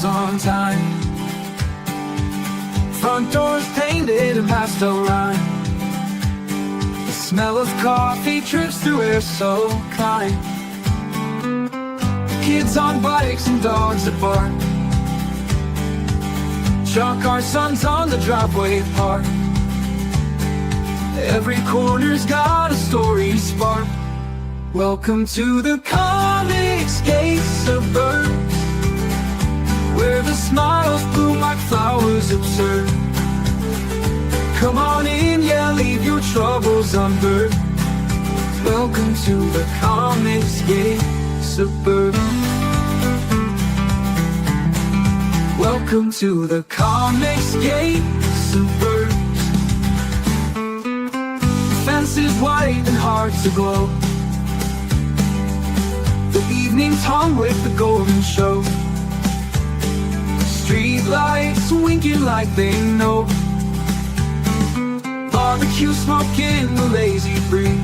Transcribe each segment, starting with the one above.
bills on time. Front doors painted in pastel rhyme. The smell of coffee drifts through air so kind. Kids on bikes and dogs that bark. Chalk our sons on the driveway park. Every corner's got a story spark. Welcome to the Comicsgate Suburbs, where the smiles bloom like flowers absurd. Come on in, yeah, leave your troubles unheard. Welcome to the Comicsgate Suburbs. Welcome to the Comicsgate Suburbs. Fence is white and hard to glow. The evening's hung with the golden show. Street lights winking like they know. Barbecue smoke in the lazy breeze.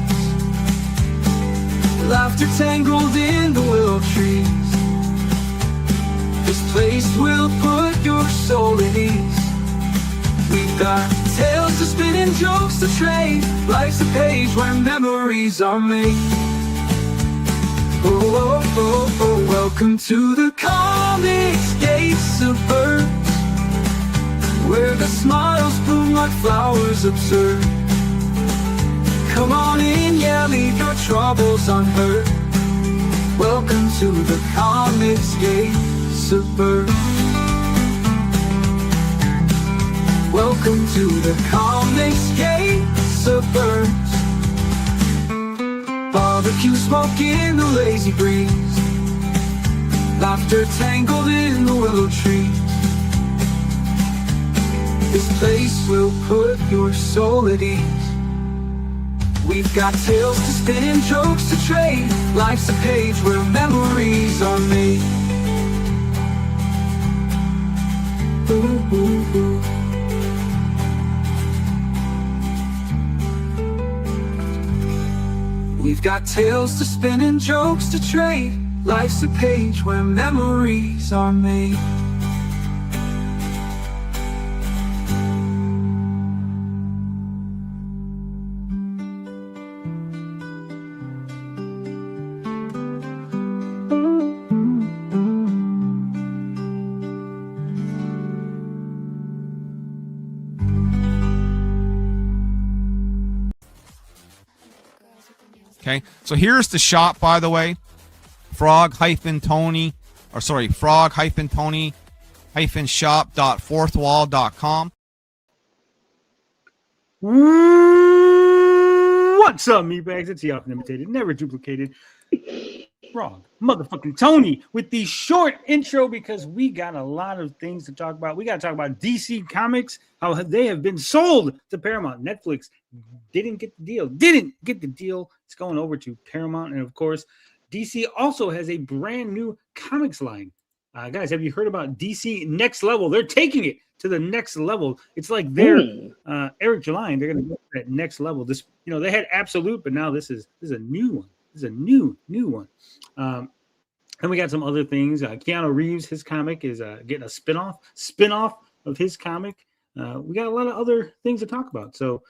Laughter tangled in the willow trees. This place will put your soul at ease. We've got tales to spin and jokes to trade. Life's a page where memories are made. Oh, oh, oh, oh, welcome to the Comicsgate Suburbs, where the smiles bloom like flowers absurd. Come on in, yeah, leave your troubles unheard. Welcome to the Comicsgate Suburbs. Welcome to the Comicsgate Suburbs. Barbecue smoke in the lazy breeze. Laughter tangled in the willow trees. This place will put your soul at ease. We've got tales to spin and jokes to trade. Life's a page where memories are made. Ooh, ooh, ooh. We've got tales to spin and jokes to trade. Life's a page where memories are made. Okay, so here's the shop, by the way. frog-tony-shop.fourthwall.com. What's up, meatbags? It's the often imitated, never duplicated Frog motherfucking Tony with the short intro because we got a lot of things to talk about. We got to talk about DC Comics, how they have been sold to Paramount. Netflix didn't get the deal. It's going over to Paramount. And of course, DC also has a brand new comics line. Guys, have you heard about DC Next Level? They're taking it to the next level. It's like they're Eric July. They're going to go to that next level. This, they had Absolute, but now this is a new one. This is a new one. And we got some other things. Keanu Reeves, his comic is getting a spinoff of his comic. We got a lot of other things to talk about. So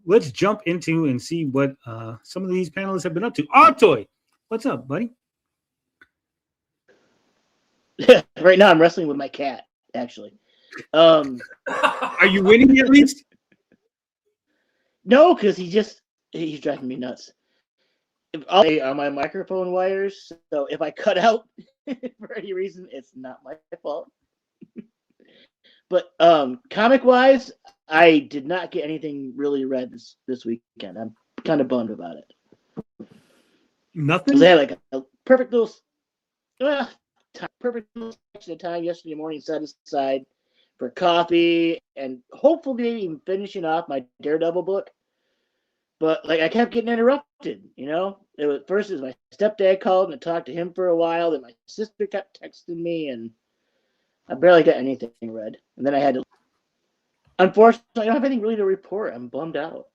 let's jump into and see what some of these panelists have been up to. Artoy, what's up, buddy? Right now I'm wrestling with my cat, actually. Are you winning at least? No, because he's driving me nuts. On my microphone wires, so if I cut out for any reason, it's not my fault. But comic wise, I did not get anything really read this weekend. I'm kind of bummed about it. Nothing. They had like a perfect little section of time yesterday morning set aside for coffee and hopefully maybe even finishing off my Daredevil book. But like I kept getting interrupted, First it was my stepdad called and I talked to him for a while. Then my sister kept texting me, and I barely got anything read. And then I had to. Unfortunately, I don't have anything really to report. I'm bummed out.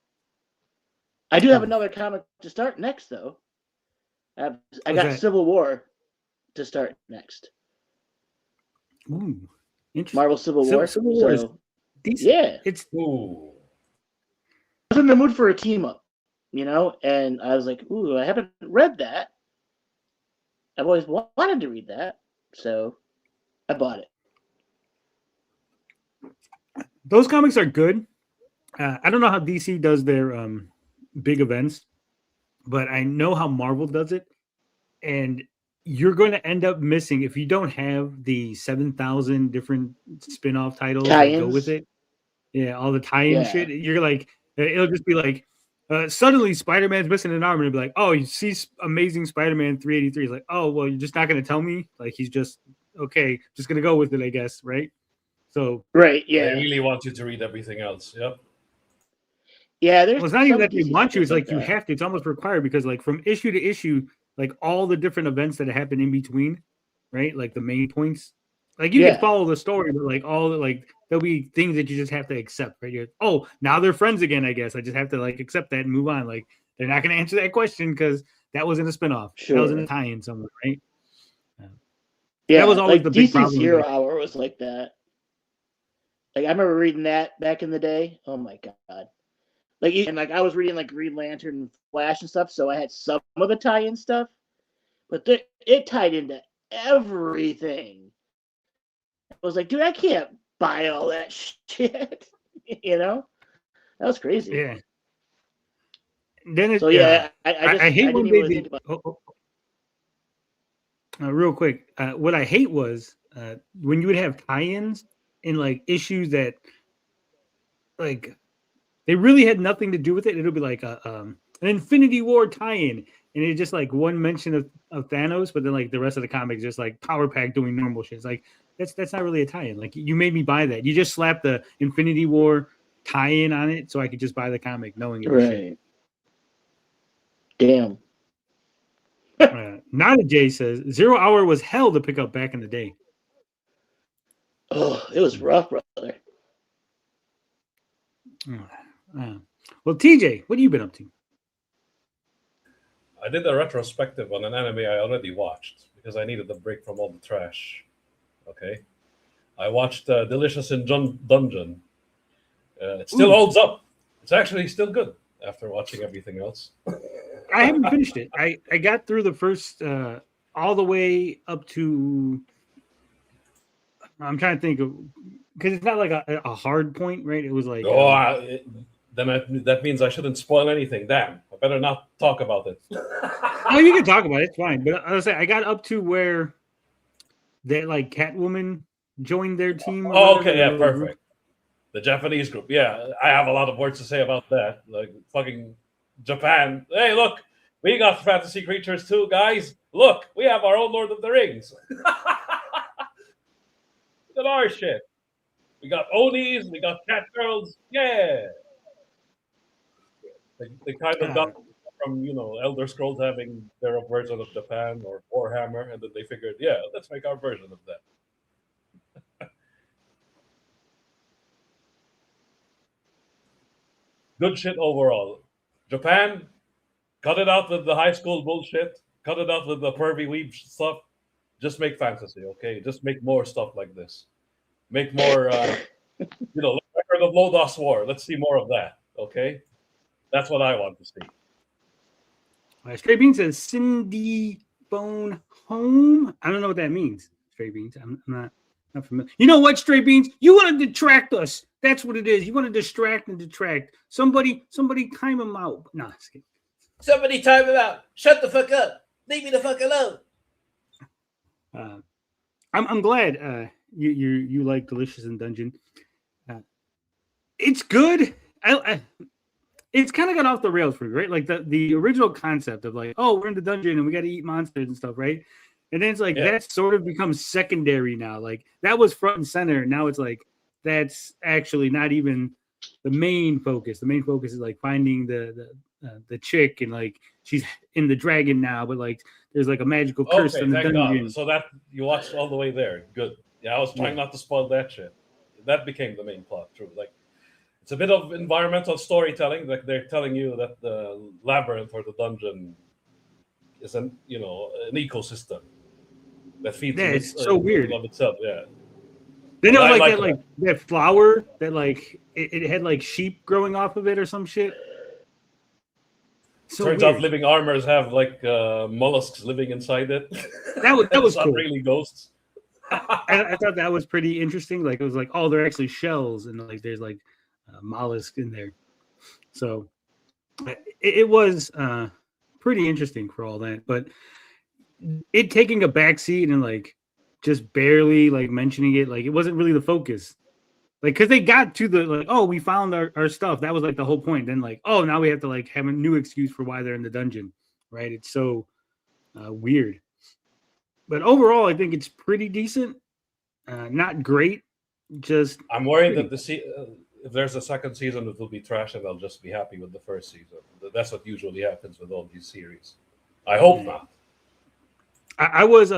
I do have another comic to start next, though. I got Civil War to start next. Ooh, interesting. Marvel Civil War. Civil War is So, decent. yeah, It's Ooh. I was in the mood for a team up, and I was like, ooh, I haven't read that. I've always wanted to read that, so I bought it. those comics are good. I don't know how DC does their big events, but I know how Marvel does it, and you're going to end up missing if you don't have the 7,000 different spin-off titles that go Tie-ins. with it. Yeah, all the tie-in Yeah. shit. You're like, it'll just be like, suddenly Spider-Man's missing an arm, and it'll be like, oh, you see Amazing Spider-Man 383. He's like, oh, well, you're just not going to tell me? Like, he's just, okay, just going to go with it, I guess, right? So, Right, They yeah. really want you to read everything else. Yep. Yeah, there's well, it's not even some that they DC want you. It's stuff like you that. have to. It's almost required because, like, from issue to issue, like all the different events that happen in between, right? Like the main points. Like you Yeah. can follow the story, but like all the like there'll be things that you just have to accept, right? You're, oh, now they're friends again. I guess I just have to like accept that and move on. Like they're not going to answer that question because that was in a spinoff. That was in a Sure. tie-in somewhere, right? Yeah, that was always like the big DC problem. Zero Like, Hour was like that. Like I remember reading that back in the day. Oh my god! Like I was reading like Green Lantern and Flash and stuff, so I had some of the tie-in stuff, but it tied into everything. I was like, dude, I can't buy all that shit. That was crazy. yeah. Then it, So yeah, I hate didn't when even they really did. think about. Real quick, what I hate was when you would have tie-ins in like issues that like they really had nothing to do with it. It'll be like an Infinity War tie-in, and it's just like one mention of Thanos, but then like the rest of the comics just like Power Pack doing normal shit. It's like that's not really a tie-in. Like you made me buy that. You just slapped the Infinity War tie-in on it, so I could just buy the comic knowing it was shit. Right. Damn. Not a J says 0 Hour was hell to pick up back in the day. Oh, it was rough, brother. Well, TJ, what have you been up to? I did a retrospective on an anime I already watched because I needed a break from all the trash. Okay. I watched Delicious in Dungeon. It still holds up. It's actually still good after watching everything else. I haven't finished it. I got through the first all the way up to. I'm trying to think of because it's not like a hard point, right? It was like that means I shouldn't spoil anything. Damn, I better not talk about it. oh, you can talk about it. It's fine. But I was saying I got up to where that like Catwoman joined their team. Oh, okay, yeah, perfect. The Japanese group. Yeah, I have a lot of words to say about that. Like fucking Japan. Hey, look, we got fantasy creatures too, guys. Look, we have our own Lord of the Rings. Look at our shit. We got Onis, we got cat girls. Yeah. They kind of got from, Elder Scrolls having their version of Japan or Warhammer, and then they figured, yeah, let's make our version of that. Good shit overall. Japan, cut it out with the high school bullshit. Cut it out with the pervy weeb stuff. Just make fantasy, okay? Just make more stuff like this. Make more, Record of Lodoss War. Let's see more of that, okay? That's what I want to see. Stray Bean says Cindy Bone Home. I don't know what that means. Stray Beans. I'm not familiar. You know what, Stray Beans? You want to detract us. That's what it is. You want to distract and detract. Somebody time him out. No, somebody time him out. Shut the fuck up. Leave me the fuck alone. I'm glad you like Delicious in Dungeon. It's good. It's kind of got off the rails for me, right? Like the original concept of like, oh, we're in the dungeon and we got to eat monsters and stuff, right? And then it's like that sort of becomes secondary now. Like that was front and center. Now it's like that's actually not even the main focus. The main focus is like finding the chick and like she's in the dragon now, but like there's like a magical curse in the dungeon. God. So that you watched all the way there. Good. Yeah, I was trying not to spoil that shit. That became the main plot. True. Like it's a bit of environmental storytelling. Like they're telling you that the labyrinth or the dungeon is an ecosystem that feeds it's so weird of itself. Yeah. Then it was I like like that flower that like it had like sheep growing off of it or some shit. So Turns weird. out living armors have like mollusks living inside it. That was It's not cool. really ghosts. I thought that was pretty interesting. Like it was like, oh, they're actually shells, and like there's like mollusk in there. So it was pretty interesting for all that. But it taking a backseat and like just barely like mentioning it, like it wasn't really the focus. Like because they got to the like, oh, we found our stuff. That was like the whole point. Then like, oh, now we have to like have a new excuse for why they're in the dungeon, right? It's so weird. But overall, I think it's pretty decent. Not great. Just I'm worried that if there's a second season, it will be trash, and I'll just be happy with the first season. That's what usually happens with all these series. I hope not. I was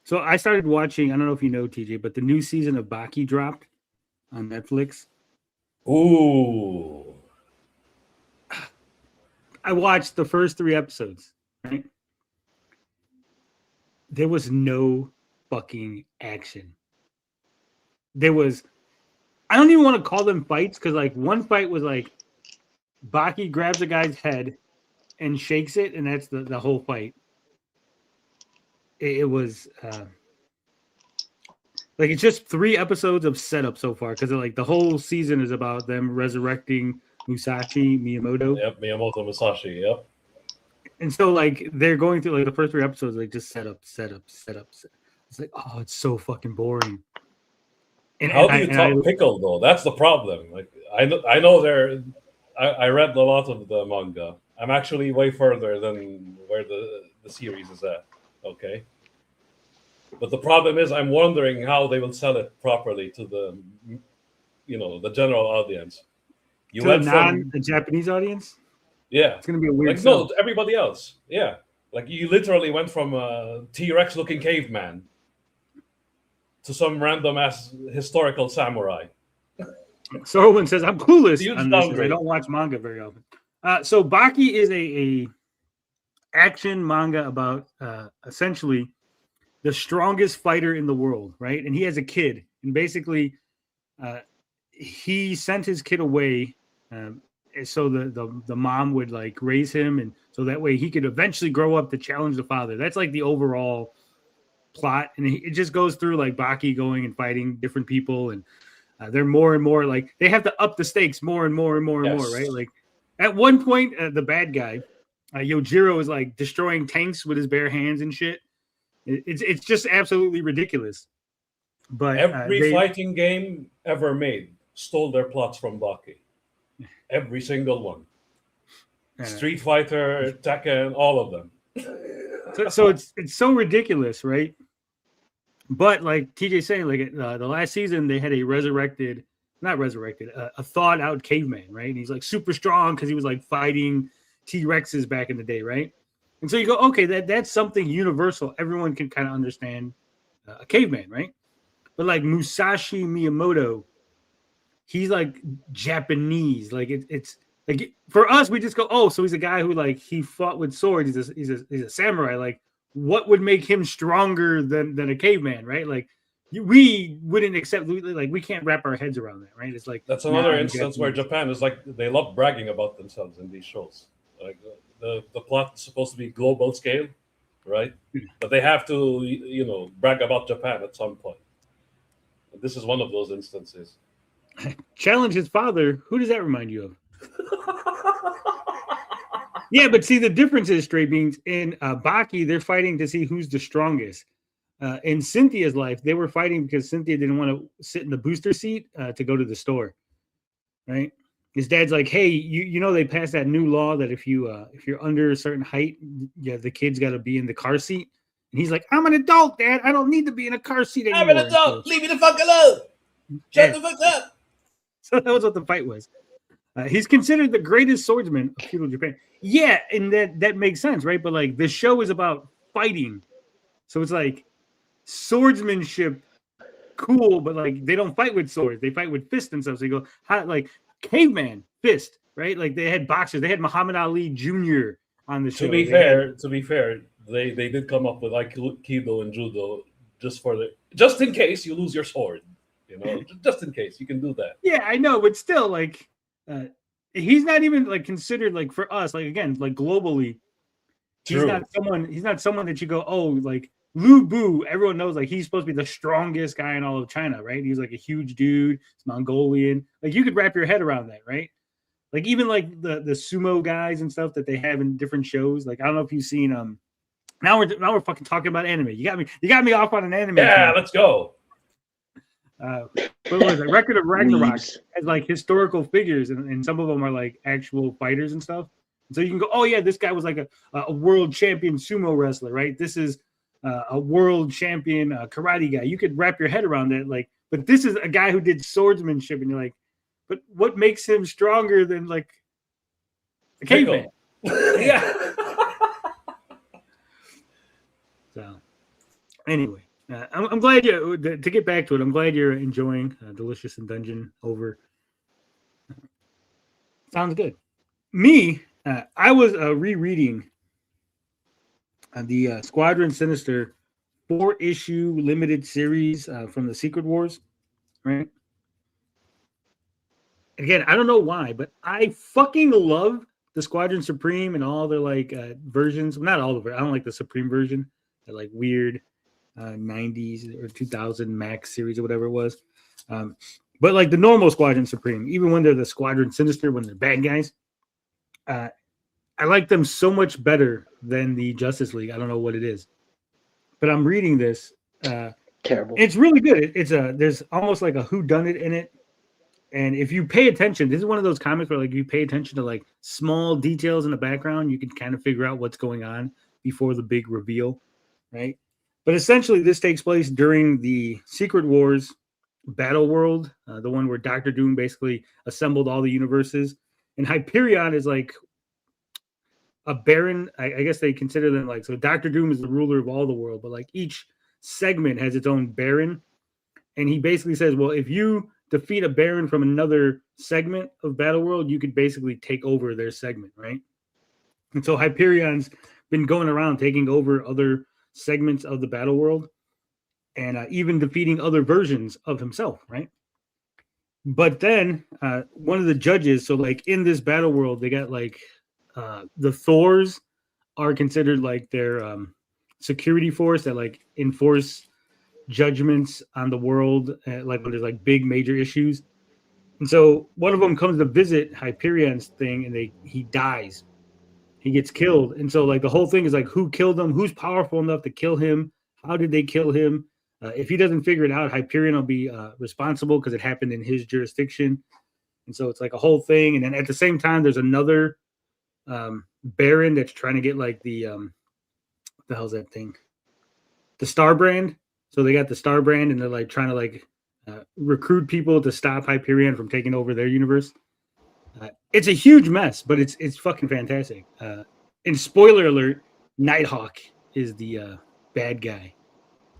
so I started watching. I don't know if you know, TJ, but the new season of Baki dropped on Netflix. Ooh. I watched the first 3 episodes. Right? There was no fucking action. There was, I don't even want to call them fights because like one fight was like Baki grabs a guy's head and shakes it, and that's the whole fight. It was like it's just 3 episodes of setup so far because like the whole season is about them resurrecting Musashi Miyamoto. Yep, Miyamoto Musashi. Yep. And so like they're going through like the first 3 episodes, like just setup. It's like, oh, it's so fucking boring. And how do you talk pickle though? That's the problem. Like I know there. I read a lot of the manga. I'm actually way further than where the series is at. Okay. But the problem is, I'm wondering how they will sell it properly to the, the general audience. You went from the Japanese audience. Yeah, it's gonna be a weird. Like no, everybody else. Yeah, like you literally went from a T-Rex looking caveman to some random ass historical samurai. Sorwin says, "I'm clueless Huge on this. downgrade. I don't watch manga very often." So Baki is a action manga about essentially the strongest fighter in the world, right? And he has a kid, and basically, he sent his kid away, so the mom would like raise him, and so that way he could eventually grow up to challenge the father. That's like the overall plot, and it just goes through like Baki going and fighting different people, and they're more and more like they have to up the stakes more and more and more and more, right? Like at one point, the bad guy, Yojiro, is like destroying tanks with his bare hands and shit. It's just absolutely ridiculous. But every fighting game ever made stole their plots from Baki. Every single one. Street Fighter, Tekken, all of them. So it's so ridiculous, right? But like TJ saying, like the last season they had a thawed out caveman, right? And he's like super strong because he was like fighting T-Rexes back in the day, right? And so you go, okay, that's something universal. Everyone can kind of understand a caveman, right? But like Musashi Miyamoto, he's like Japanese. Like it's like for us, we just go, oh, so he's a guy who like he fought with swords. He's a samurai. Like what would make him stronger than a caveman, right? Like we wouldn't accept, like we can't wrap our heads around that, right? It's like that's another instance where Japan is like they love bragging about themselves in these shows. Like the plot is supposed to be global scale, right? But they have to brag about Japan at some point. This is one of those instances. Challenge his father. Who does that remind you of? Yeah, but see, the difference is, Stray Beans, in Baki, they're fighting to see who's the strongest. In Cynthia's life, they were fighting because Cynthia didn't want to sit in the booster seat to go to the store, right? His dad's like, hey, you know they passed that new law that if you're under a certain height, yeah, the kid's got to be in the car seat. And he's like, I'm an adult, Dad. I don't need to be in a car seat anymore. I'm an adult. Leave me the fuck alone. Shut the fuck up. So that was what the fight was. He's considered the greatest swordsman of feudal Japan. Yeah, and that makes sense, right? But like the show is about fighting. So it's like swordsmanship, cool, but like they don't fight with swords. They fight with fists and stuff. So you go, how, like caveman, fist, right? Like they had boxers. They had Muhammad Ali Jr. on the show. To be fair, they did come up with Aikido and Judo just in case you lose your sword. You know, just in case you can do that. Yeah, I know, but still, like, he's not even like considered like for us, like again, like globally. True. He's not someone that you go, oh, like Lu Bu. Everyone knows like he's supposed to be the strongest guy in all of China, right? He's like a huge dude. It's Mongolian. Like you could wrap your head around that, right? Like even like the sumo guys and stuff that they have in different shows. Like I don't know if you've seen Now we're fucking talking about anime. You got me off on an anime. Yeah, let's go. What was it? Record of Ragnarok has like historical figures, and some of them are like actual fighters and stuff. So you can go, oh yeah, this guy was like a world champion sumo wrestler, right? This is a world champion karate guy. You could wrap your head around that, like, but this is a guy who did swordsmanship, and you're like, but what makes him stronger than like a caveman? Yeah. So, anyway, I'm glad you. To get back to it, I'm glad you're enjoying Delicious in Dungeon over. Sounds good. Me. I was rereading the Squadron Sinister 4-issue limited series from the Secret Wars, right? Again, I don't know why, but I fucking love the Squadron Supreme and all their like versions. Not all of it. I don't like the Supreme version, the like weird 90s or 2000 Max series or whatever it was. But like the normal Squadron Supreme, even when they're the Squadron Sinister, when they're bad guys. I like them so much better than the Justice League. I don't know what it is, but I'm reading this. Terrible. It's really good. There's almost like a whodunit in it, and if you pay attention, this is one of those comics where like you pay attention to like small details in the background, you can kind of figure out what's going on before the big reveal, right? But essentially, this takes place during the Secret Wars battle world, the one where Doctor Doom basically assembled all the universes. And Hyperion is like a baron. I guess they consider them like, so Doctor Doom is the ruler of all the world, but like each segment has its own baron. And he basically says, well, if you defeat a baron from another segment of Battle World, you could basically take over their segment, right? And so Hyperion's been going around taking over other segments of the Battle World and even defeating other versions of himself, right? But then one of the judges, so like in this battle world, they got like the Thors are considered like their security force that like enforce judgments on the world, like when there's like big major issues. And so one of them comes to visit Hyperion's thing, and he dies. He gets killed. And so like the whole thing is like, who killed him? Who's powerful enough to kill him? How did they kill him? If he doesn't figure it out, Hyperion will be responsible because it happened in his jurisdiction. And so it's like a whole thing. And then at the same time, there's another Baron that's trying to get like what the hell's that thing? The Star Brand. So they got the Star Brand, and they're like trying to like recruit people to stop Hyperion from taking over their universe. It's a huge mess, but it's fucking fantastic. And spoiler alert, Nighthawk is the bad guy.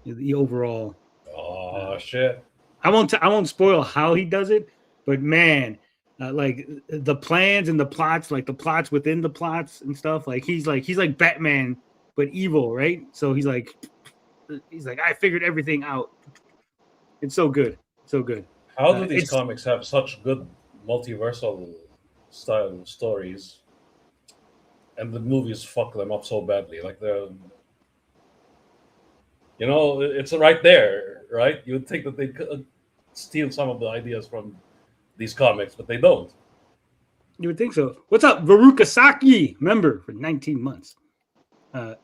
The overall. Oh shit! I won't spoil how he does it, but man, like the plans and the plots, like the plots within the plots and stuff. Like he's like Batman, but evil, right? So he's like I figured everything out. It's so good, so good. How do these comics have such good multiversal style stories, and the movies fuck them up so badly? Like it's right there, right? You would think that they could steal some of the ideas from these comics, but they don't. You would think so. What's up, Veruca Saki? Member for 19 months. I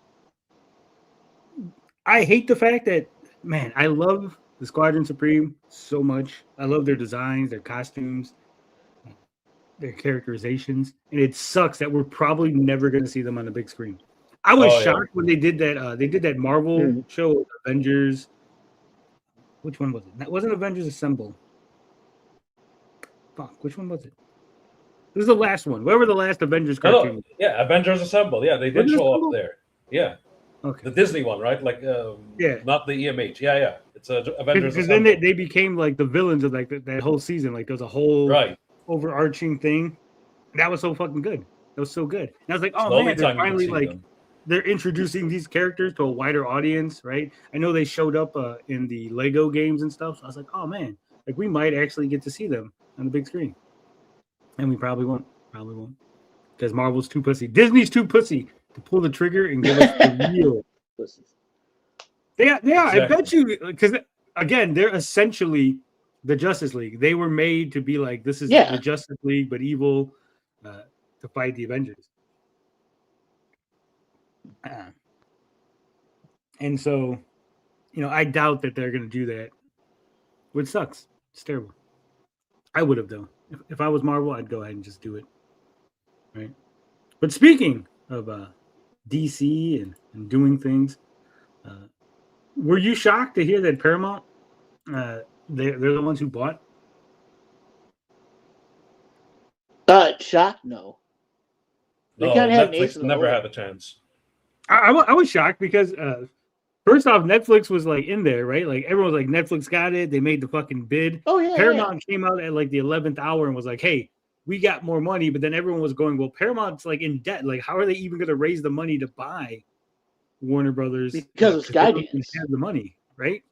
hate the fact that, man, I love the Squadron Supreme so much. I love their designs, their costumes, their characterizations, and it sucks that we're probably never going to see them on the big screen. I was shocked when they did that. They did that Marvel show, Avengers. Which one was it? That wasn't Avengers Assemble. Fuck, which one was it? It was the last one. Whatever the last Avengers cartoon. No, yeah, Avengers Assemble. Yeah, they did show up there. Yeah. Okay. The Disney one, right? Like, not the EMH. Yeah. It's Avengers. Because then they became like the villains of like that whole season. Like there was a whole overarching thing. That was so fucking good. It was so good. And I was like, oh man, they're finally like they're introducing these characters to a wider audience, right? I know they showed up in the Lego games and stuff. So I was like, oh man, like we might actually get to see them on the big screen, and we probably won't. Probably won't, because Marvel's too pussy. Disney's too pussy to pull the trigger and give us the real. Yeah, exactly. I bet you, because again, they're essentially the Justice League. They were made to be like, this is the Justice League, but evil, to fight the Avengers. And so, I doubt that they're going to do that, which sucks. It's terrible. I would have, though. If I was Marvel, I'd go ahead and just do it. Right? But speaking of DC and doing things, were you shocked to hear that Paramount, they're the ones who bought? Shocked? No. No, Netflix never had a chance. I was shocked because first off, Netflix was like in there, right? Like everyone was like, Netflix got it. They made the fucking bid. Oh yeah. Paramount came out at like the 11th hour and was like, "Hey, we got more money." But then everyone was going, "Well, Paramount's like in debt. Like, how are they even going to raise the money to buy Warner Brothers?" Because of Skydance. Have the money, right?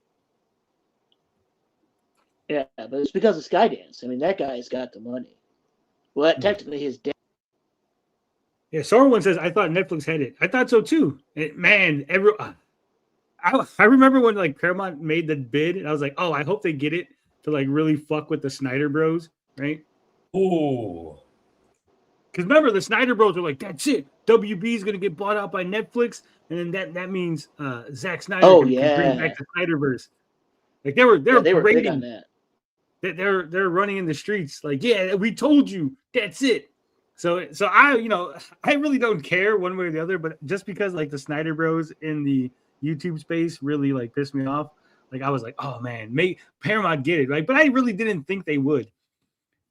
Yeah, but it's because of Skydance. I mean, that guy's got the money. Well, technically his debt. Yeah, Sorwin says, I thought Netflix had it. I thought so too. I remember when like Paramount made the bid, and I was like, oh, I hope they get it to like really fuck with the Snyder Bros, right? Ooh. Because remember, the Snyder Bros were like, that's it. WB is going to get bought out by Netflix, and then that means Zack Snyder can bring back the Snyderverse. Like they were big on that. They're running in the streets like, yeah, we told you, that's it. So I really don't care one way or the other, but just because like the Snyder Bros in the YouTube space really like pissed me off, like I was like, oh man, Paramount get it, right? But I really didn't think they would,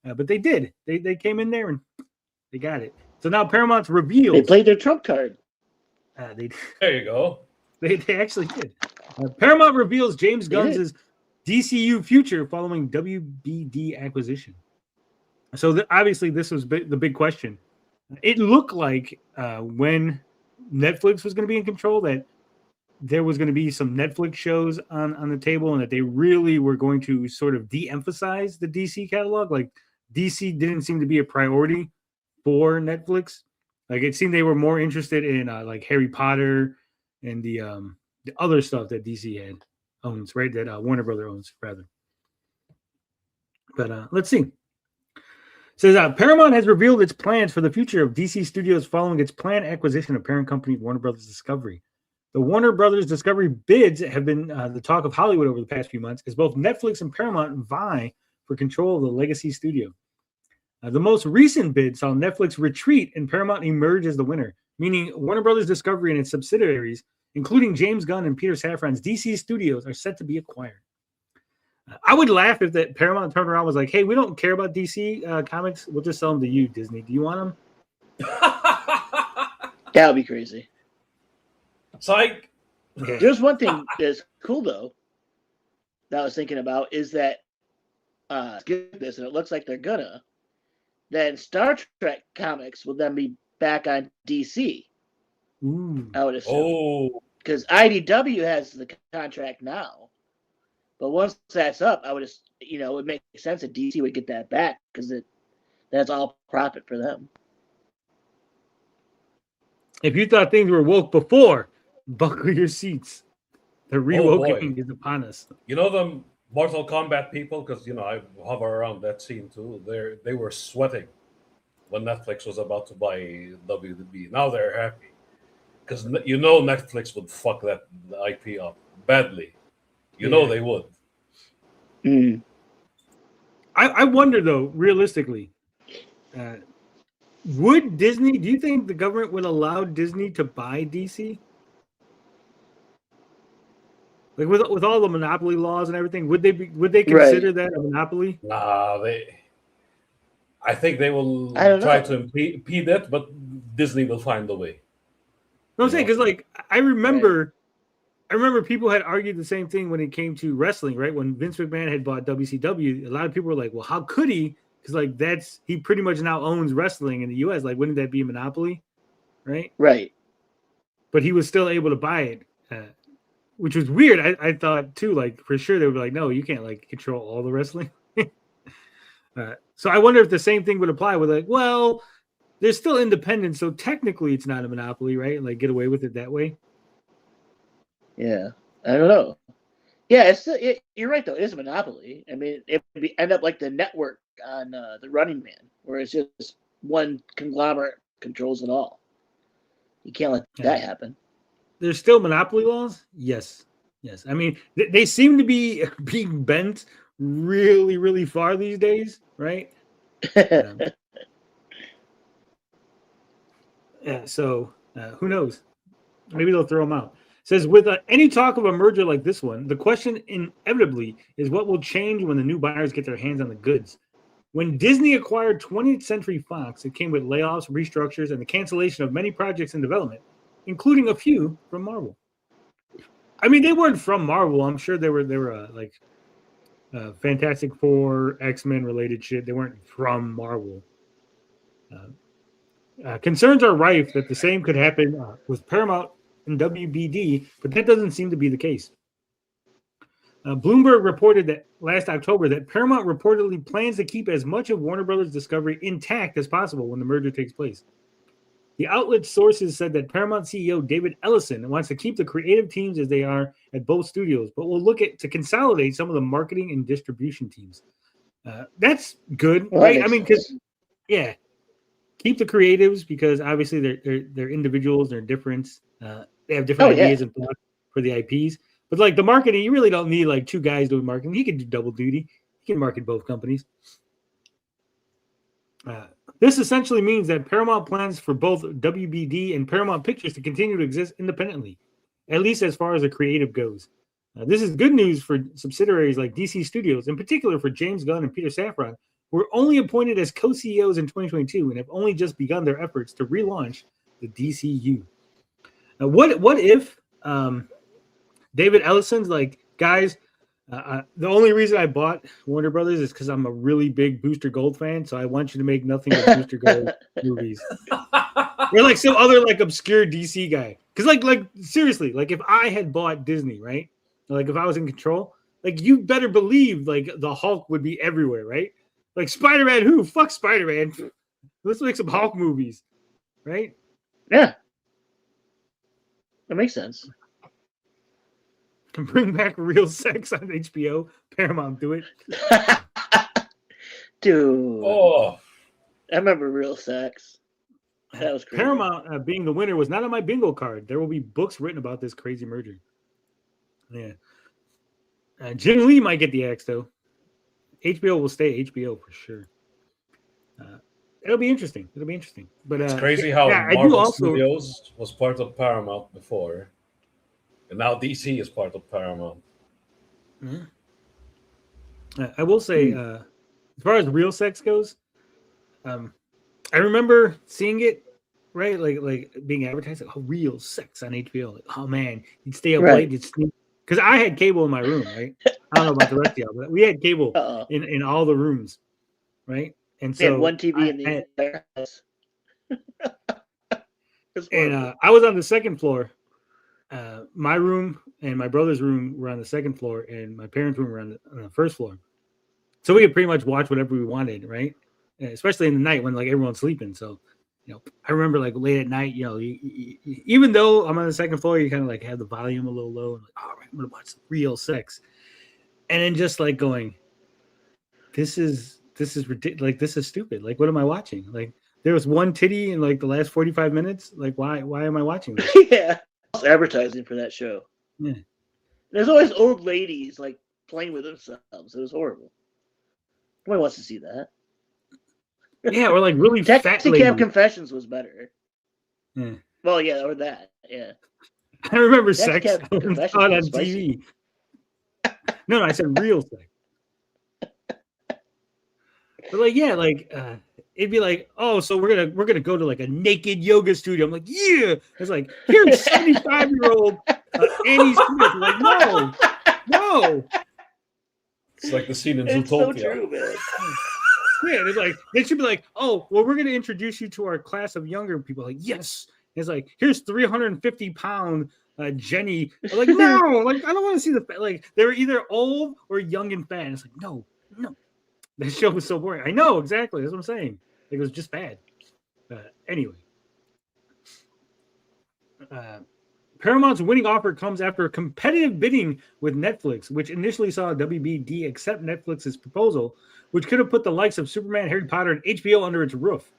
but they did. They came in there and they got it. So now Paramount's revealed they played their trump card. There you go. They actually did. Paramount reveals James Gunn's DCU future following WBD acquisition. So obviously this was the big question. It looked like when Netflix was going to be in control that there was going to be some Netflix shows on the table and that they really were going to sort of de-emphasize the DC catalog. Like DC didn't seem to be a priority for Netflix. Like it seemed they were more interested in like Harry Potter and the other stuff that DC owns, right? That Warner Brothers owns, rather. But let's see. It says Paramount has revealed its plans for the future of DC Studios following its planned acquisition of parent company Warner Brothers Discovery. The Warner Brothers Discovery bids have been the talk of Hollywood over the past few months as both Netflix and Paramount vie for control of the legacy studio. The most recent bid saw Netflix retreat and Paramount emerge as the winner, meaning Warner Brothers Discovery and its subsidiaries, including James Gunn and Peter Safran's DC Studios, are set to be acquired. I would laugh if that Paramount turned around and was like, hey, we don't care about DC comics. We'll just sell them to you, Disney. Do you want them? That would be crazy. Psych. Okay. There's one thing that's cool, though, that I was thinking about is that, skip this, and it looks like they're gonna, then Star Trek comics will then be back on DC. Ooh. I would assume. Oh. Because IDW has the contract now. But once that's up, I would just, it would make sense that DC would get that back because that's all profit for them. If you thought things were woke before, buckle your seats. The rewoking is upon us. You know them Mortal Kombat people, because I hover around that scene too. They were sweating when Netflix was about to buy WB. Now they're happy because Netflix would fuck that IP up badly. They would. Mm. I wonder, though, realistically, would Disney, do you think the government would allow Disney to buy DC? Like with all the monopoly laws and everything, would they consider that a monopoly? Nah, I think they will try to impede it, but Disney will find a way. No, I'm saying because like I remember people had argued the same thing when it came to wrestling, right? When Vince McMahon had bought WCW, a lot of people were like, well, how could he? Because like he pretty much now owns wrestling in the US. Like, wouldn't that be a monopoly? Right? Right. but he was still able to buy it, which was weird. I thought too, like for sure they would be like, no, you can't like control all the wrestling. So I wonder if the same thing would apply with like, well, there's still independence, so technically it's not a monopoly, right? Like get away with it that way. Yeah, I don't know. Yeah, you're right though. It is a monopoly. I mean, it would end up like the network on the Running Man, where it's just one conglomerate controls it all. You can't let that happen. There's still monopoly laws. Yes. I mean, they seem to be being bent really, really far these days, right? So who knows? Maybe they'll throw them out. It says, with any talk of a merger like this one, the question inevitably is what will change when the new buyers get their hands on the goods. When Disney acquired 20th Century Fox, it came with layoffs, restructures, and the cancellation of many projects in development, including a few from Marvel. I mean, they weren't from Marvel. I'm sure they were like Fantastic Four, X-Men related shit. They weren't from Marvel. Concerns are rife that the same could happen with Paramount and WBD, but that doesn't seem to be the case. Bloomberg reported that last October that Paramount reportedly plans to keep as much of Warner Bros. Discovery intact as possible when the merger takes place. The outlet's sources said that Paramount CEO David Ellison wants to keep the creative teams as they are at both studios, but will look to consolidate some of the marketing and distribution teams. That's good, right? I mean, because keep the creatives because obviously they're individuals, they're different. They have different ideas and thoughts for the IPs. But like the marketing, you really don't need like two guys doing marketing. He can do double duty. He can market both companies. This essentially means that Paramount plans for both WBD and Paramount Pictures to continue to exist independently, at least as far as the creative goes. This is good news for subsidiaries like DC Studios, in particular for James Gunn and Peter Safran, who were only appointed as co-CEOs in 2022 and have only just begun their efforts to relaunch the DCU. Now, what if David Ellison's like, guys, the only reason I bought Warner Brothers is because I'm a really big Booster Gold fan, so I want you to make nothing but Booster Gold movies. Or like some other like obscure DC guy. Because like seriously, like if I had bought Disney, right? Like if I was in control, like you better believe like the Hulk would be everywhere, right? Like Spider-Man, who? Fuck Spider-Man. Let's make some Hulk movies, right? Yeah. That makes sense. Can bring back Real Sex on HBO. Paramount do it. Dude. Oh. I remember Real Sex. That was crazy. Paramount being the winner was not on my bingo card. There will be books written about this crazy merger. Yeah. Jim Lee might get the axe, though. HBO will stay HBO for sure. It'll be interesting. But it's crazy how Marvel Studios was part of Paramount before. And now DC is part of Paramount. I will say, as far as Real Sex goes, I remember seeing it, right? Like being advertised, like, oh, Real Sex on HBO. Like, oh man, you'd stay up late, you'd sneak. Because I had cable in my room, right? I don't know about the rest of y'all, but we had cable in all the rooms, right? And so one TV in the entire house. And I was on the second floor. My room and my brother's room were on the second floor, and my parents' room were on the first floor. So we could pretty much watch whatever we wanted, right? Especially in the night when like everyone's sleeping. So, I remember like late at night, even though I'm on the second floor, you kind of like have the volume a little low. And like, all right, I'm gonna watch Real Sex, and then just like going, this is ridiculous. Like this is stupid. Like what am I watching? Like there was one titty in like the last 45 minutes. Like why am I watching this? Yeah. Advertising for that show. Yeah. There's always old ladies like playing with themselves. It was horrible. Nobody wants to see that. Yeah, or like really fat lady. Camp Confessions was better. Yeah. Well, yeah, or that. Yeah. I remember sex Camp Confessions on was TV. No, I said Real Sex. But like, yeah, like it'd be like, oh, so we're gonna go to like a naked yoga studio. I'm like, yeah. It's like, here's 75-year-old Annie Smith. I'm like, no. It's like the scene in It's Zootopia. so true, man. Yeah, they're like, they should be like, oh, well, we're gonna introduce you to our class of younger people. Like, yes, It's like, here's 350-pound Jenny. I'm like, no, like I don't want to see the like they were either old or young and fat. It's like, no. That show was so boring. I know exactly. That's what I'm saying. Like, it was just bad. Anyway, Paramount's winning offer comes after competitive bidding with Netflix, which initially saw WBD accept Netflix's proposal, which could have put the likes of Superman, Harry Potter, and HBO under its roof.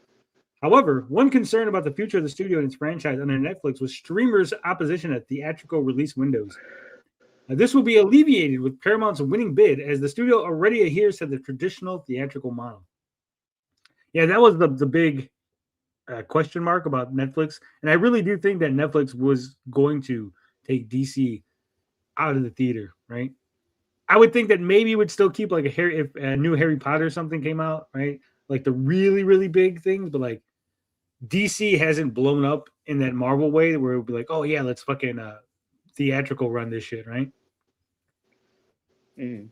However, one concern about the future of the studio and its franchise under Netflix was streamers' opposition at theatrical release windows. This will be alleviated with Paramount's winning bid, as the studio already adheres to the traditional theatrical model. Yeah, that was the big question mark about Netflix. And I really do think that Netflix was going to take DC out of the theater, right? I would think that maybe it would still keep like if a new Harry Potter or something came out, right? Like the really, really big things, but like DC hasn't blown up in that Marvel way where it would be like, oh yeah, let's fucking theatrical run this shit, right? It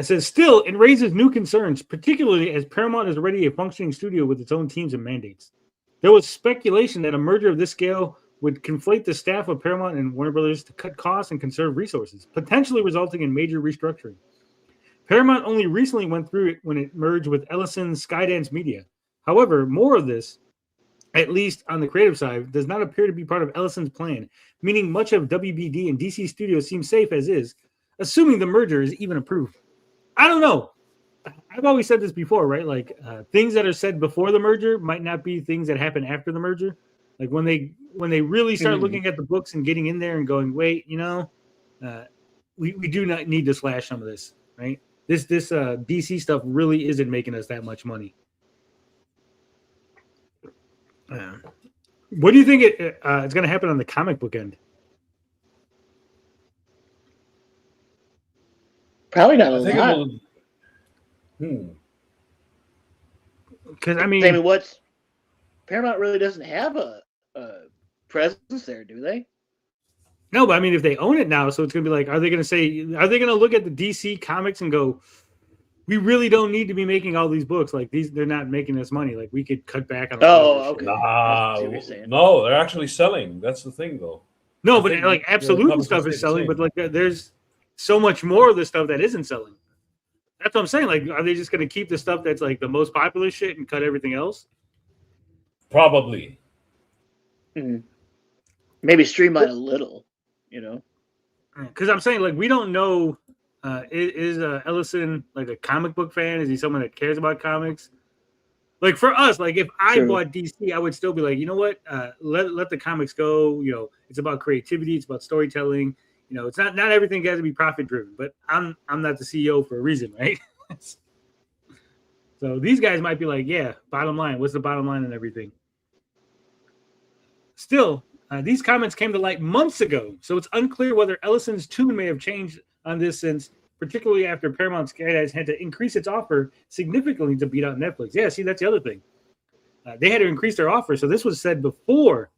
says, still, it raises new concerns, particularly as Paramount is already a functioning studio with its own teams and mandates. There was speculation that a merger of this scale would conflate the staff of Paramount and Warner Bros. To cut costs and conserve resources, potentially resulting in major restructuring. Paramount only recently went through it when it merged with Ellison's Skydance Media. However, more of this, at least on the creative side, does not appear to be part of Ellison's plan, meaning much of WBD and DC Studios seem safe as is, assuming the merger is even approved. I don't know. I've always said this before, right? Like things that are said before the merger might not be things that happen after the merger. Like when they really start looking at the books and getting in there and going, wait, we do not need to slash some of this, right? This DC stuff really isn't making us that much money. What do you think it's going to happen on the comic book end? Probably not a lot. Because I mean, what's Paramount really doesn't have a presence there, do they? No, but I mean, if they own it now, so it's going to be like, are they going to look at the DC comics and go, we really don't need to be making all these books. Like they're not making us money. Like we could cut back on. Okay. No, they're actually selling. That's the thing, though. No, but like Absolute stuff is selling, but like there's so much more of the stuff that isn't selling. That's what I'm saying. Like, are they just going to keep the stuff that's like the most popular shit and cut everything else? Probably. Maybe streamline a little, Because I'm saying, like, we don't know. Is Ellison like a comic book fan? Is he someone that cares about comics? Like for us, like if I bought DC, I would still be like, you know what? Let the comics go. It's about creativity. It's about storytelling. It's not everything has to be profit driven. But I'm not the CEO for a reason, right? So these guys might be like, yeah, bottom line. What's the bottom line and everything? Still, these comments came to light months ago, so it's unclear whether Ellison's tune may have changed on this since, particularly after Paramount Skydance had to increase its offer significantly to beat out Netflix. Yeah, see, that's the other thing. They had to increase their offer, so this was said before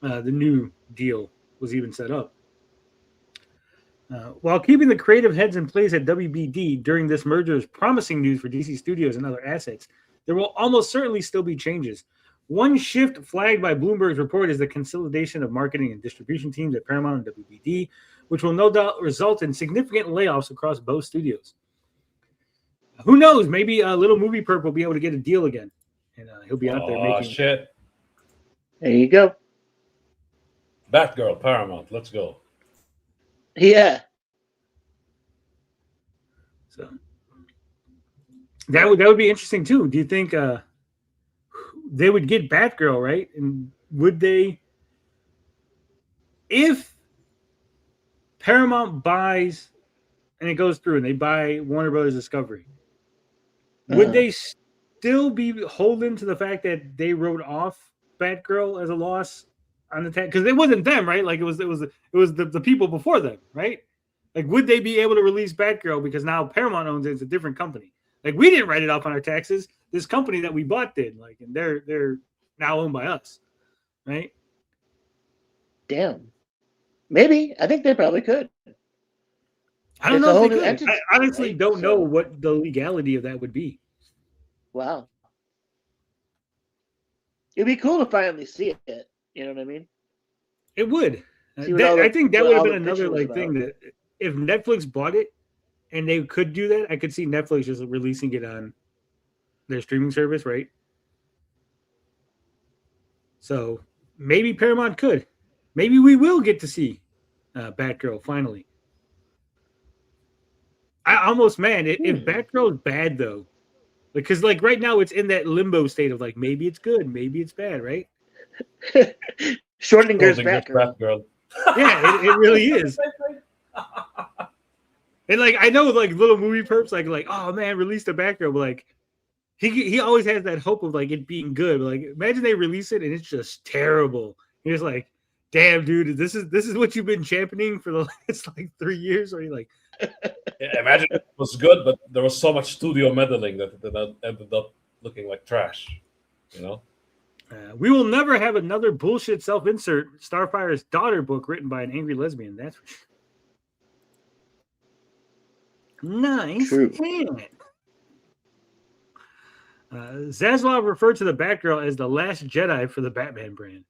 the new deal was even set up. While keeping the creative heads in place at WBD during this merger is promising news for DC Studios and other assets, there will almost certainly still be changes. One shift flagged by Bloomberg's report is the consolidation of marketing and distribution teams at Paramount and WBD, which will no doubt result in significant layoffs across both studios. Who knows? Maybe Little Movie Perp will be able to get a deal again, and he'll be out there making. Shit! There you go. Batgirl, Paramount. Let's go. Yeah. So that would be interesting too. Do you think they would get Batgirl, right? And would they, if Paramount buys and it goes through and they buy Warner Bros. Discovery, would they still be holding to the fact that they wrote off Batgirl as a loss on the tag? Because it wasn't them, right? Like it was the people before them, right? Like, would they be able to release Batgirl because now Paramount owns it? It's a different company. Like, we didn't write it off on our taxes. This company that we bought did. Like, and they're now owned by us, right? Damn. Maybe. I think they probably could. I don't know if they could. I honestly don't know what the legality of that would be. Wow. It'd be cool to finally see it. You know what I mean? It would. See what all the- I think that what would have all been the another picture was like thing that if Netflix bought it and they could do that, I could see Netflix just releasing it on their streaming service, right? So maybe Paramount could. Maybe we will get to see Batgirl finally. I almost, man, if Batgirl is bad though, because like right now it's in that limbo state of like maybe it's good, maybe it's bad, right? Schrodinger's Schrodinger's Batgirl. Batgirl. Yeah, it really is. And like I know like little movie perps like oh man, release the Batgirl, but like he always has that hope of like it being good. But, like imagine they release it and it's just terrible. You're just like, damn, dude, this is what you've been championing for the last like 3 years. Or you like, Yeah, imagine it was good, but there was so much studio meddling that it ended up looking like trash. You know. We will never have another bullshit self-insert Starfire's daughter book written by an angry lesbian. That's for sure. Nice True. hand. Zaslav referred to the Batgirl as the last Jedi for the Batman brand.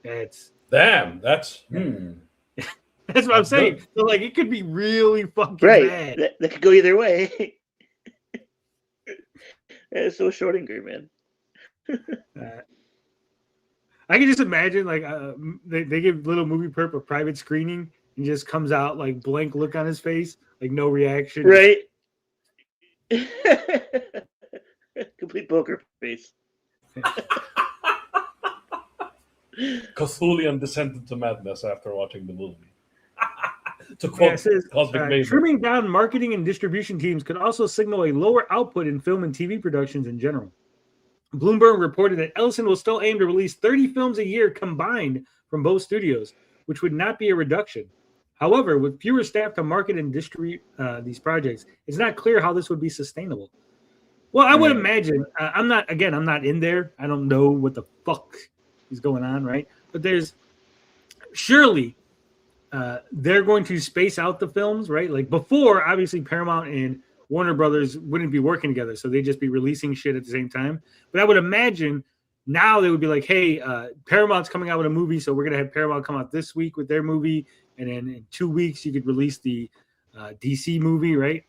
That's That's what I'm saying. good. So like it could be really fucking Right. bad. That could go either way. It's so Schrodinger, man. I can just imagine like they give little movie perp a private screening and just comes out like blank look on his face, like no reaction. Right. Complete poker face. Cthulian descent into madness after watching the movie. To Yeah, quote it says, Cosmic Maven. trimming down marketing and distribution teams could also signal a lower output in film and TV productions in general. Bloomberg reported that Ellison will still aim to release 30 films a year combined from both studios, which would not be a reduction. However, with fewer staff to market and distribute these projects, it's not clear how this would be sustainable. Well, I would imagine, I'm not in there. I don't know what the fuck is going on, right? But there's surely they're going to space out the films, right? Like before, obviously Paramount and Warner Brothers wouldn't be working together, so they'd just be releasing shit at the same time. But I would imagine now they would be like, hey, Paramount's coming out with a movie, so we're going to have Paramount come out this week with their movie, and then in 2 weeks you could release the DC movie, right?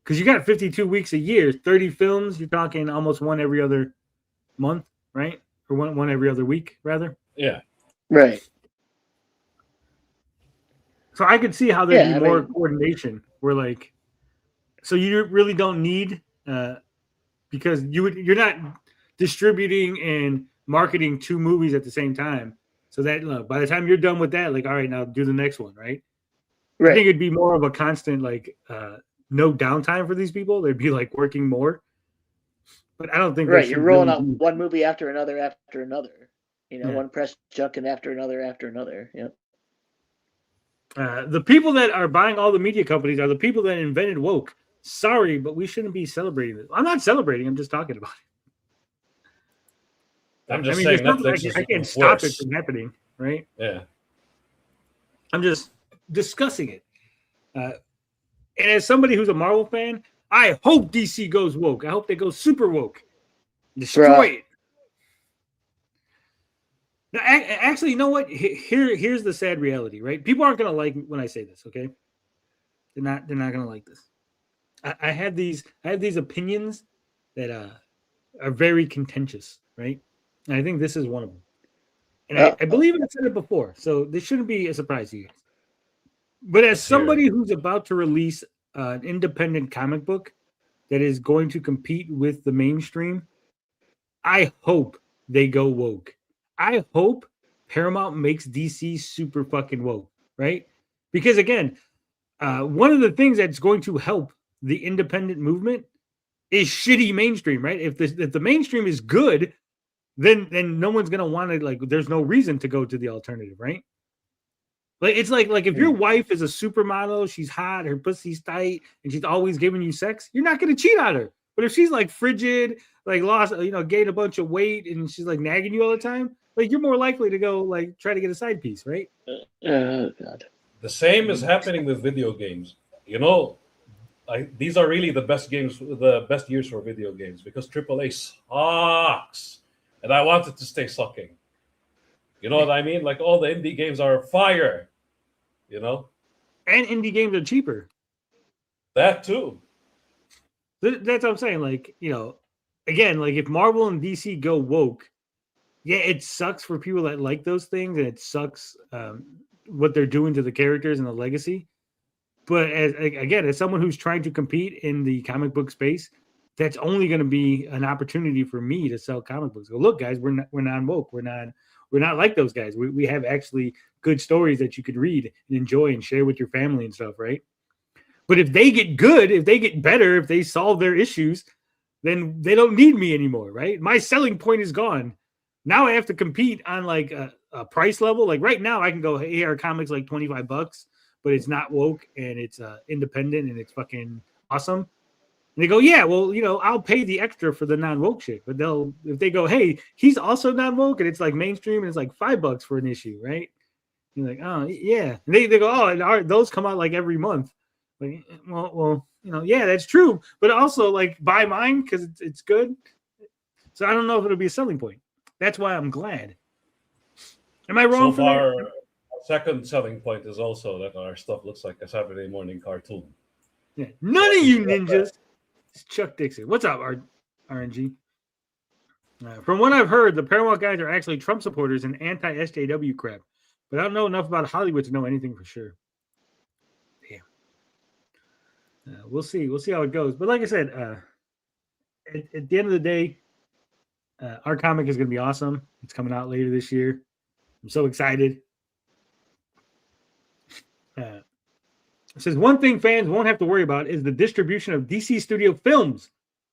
Because you got 52 weeks a year, 30 films, you're talking almost one every other month, right? Or one every other week, rather. Yeah. Right. So I could see how there'd Yeah, be I more mean- coordination. Where like, so you really don't need because you're not distributing and marketing 2 movies at the same time. So that by the time you're done with that, like, all right, now do the next one, right? I think Right. it'd be more of a constant like no downtime for these people. They'd be like working more. But I don't think they Right. should You're rolling really out be- one movie after another. You know, Yeah. one press junket after another. Yeah. The people that are buying all the media companies are the people that invented woke. Sorry, but we shouldn't be celebrating this. I'm not celebrating. I'm just talking about it. I'm just there's saying nothing Netflix is I can't stop it worse. from happening, right? Yeah. I'm just discussing it. And as somebody who's a Marvel fan, I hope DC goes woke. I hope they go super woke. Destroy Bruh. it. Now, actually, you know what? Here's the sad reality, right? People aren't gonna like when I say this, okay? They're not gonna like this. I have these opinions that are very contentious, right? And I think this is one of them. And I believe I said it before, so this shouldn't be a surprise to you guys. But as somebody who's about to release an independent comic book that is going to compete with the mainstream, I hope they go woke. I hope Paramount makes DC super fucking woke, right? Because again, one of the things that's going to help the independent movement is shitty mainstream, right? If the mainstream is good, then no one's gonna want to like. There's no reason to go to the alternative, right? Like it's like if your wife is a supermodel, she's hot, her pussy's tight, and she's always giving you sex, you're not gonna cheat on her. But if she's like frigid, like lost, gained a bunch of weight, and she's like nagging you all the time, like you're more likely to go like try to get a side piece, right? Oh God. The same is happening with video games. You know, these are really the best games, the best years for video games because AAA sucks, and I want it to stay sucking. You know what I mean? Like all the indie games are fire. You know, And indie games are cheaper. that too. That's what I'm saying. Like, again, like if Marvel and DC go woke, yeah, it sucks for people that like those things, and it sucks what they're doing to the characters and the legacy. But as someone who's trying to compete in the comic book space, that's only going to be an opportunity for me to sell comic books. Go, look, guys, we're not woke. We're not like those guys. We have actually good stories that you could read and enjoy and share with your family and stuff, right? But if they get good, if they get better, if they solve their issues, then they don't need me anymore, right? My selling point is gone. Now I have to compete on like a price level. Like right now, I can go, hey, our comics like $25, but it's not woke and it's independent and it's fucking awesome. And they go, yeah, well, I'll pay the extra for the non-woke shit. But if they go, hey, he's also non-woke and it's like mainstream and it's like $5 for an issue, right? You're like, oh yeah. And they go, oh, and those come out like every month. Like, well, yeah, that's true. But also like buy mine because it's good. So I don't know if it'll be a selling point. That's why I'm glad. Am I wrong? So far, our second selling point is also that our stuff looks like a Saturday morning cartoon. Yeah. None of you ninjas. It's Chuck Dixon. What's up, RNG? From what I've heard, the Paramount guys are actually Trump supporters and anti-SJW crap. But I don't know enough about Hollywood to know anything for sure. Damn. We'll see. We'll see how it goes. But like I said, at the end of the day, our comic is going to be awesome. It's coming out later this year. I'm so excited. It says one thing fans won't have to worry about is the distribution of DC Studio films,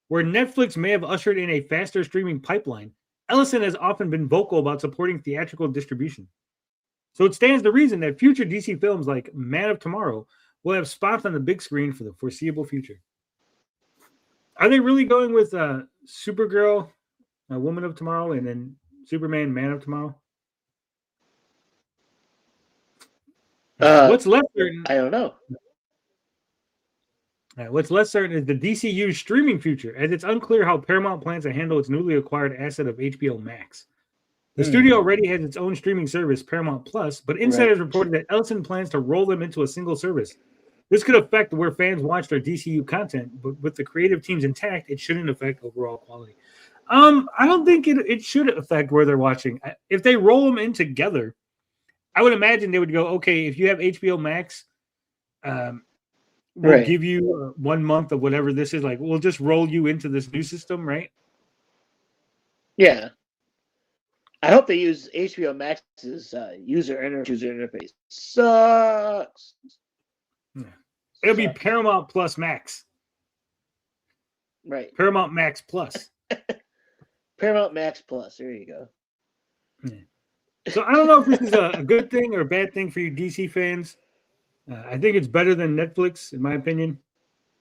where Netflix may have ushered in a faster streaming pipeline. Ellison has often been vocal about supporting theatrical distribution. So it stands to reason that future DC films like Man of Tomorrow will have spots on the big screen for the foreseeable future. Are they really going with Supergirl, Woman of Tomorrow, and then Superman, Man of Tomorrow? What's less certain? I don't know. What's less certain is the DCU's streaming future, as it's unclear how Paramount plans to handle its newly acquired asset of HBO Max. The studio already has its own streaming service, Paramount Plus, but insiders reported that Ellison plans to roll them into a single service. This could affect where fans watch their DCU content, but with the creative teams intact, it shouldn't affect overall quality. I don't think it should affect where they're watching. If they roll them in together, I would imagine they would go, okay, if you have HBO Max, we'll give you 1 month of whatever this is. Like, we'll just roll you into this new system, right? Yeah. I hope they use HBO Max's user interface. Sucks. Yeah. It'll be Paramount Plus Max. Right. Paramount Max Plus. Paramount Max Plus. There you go. Yeah. So I don't know if this is a good thing or a bad thing for you DC fans. I think it's better than Netflix, in my opinion.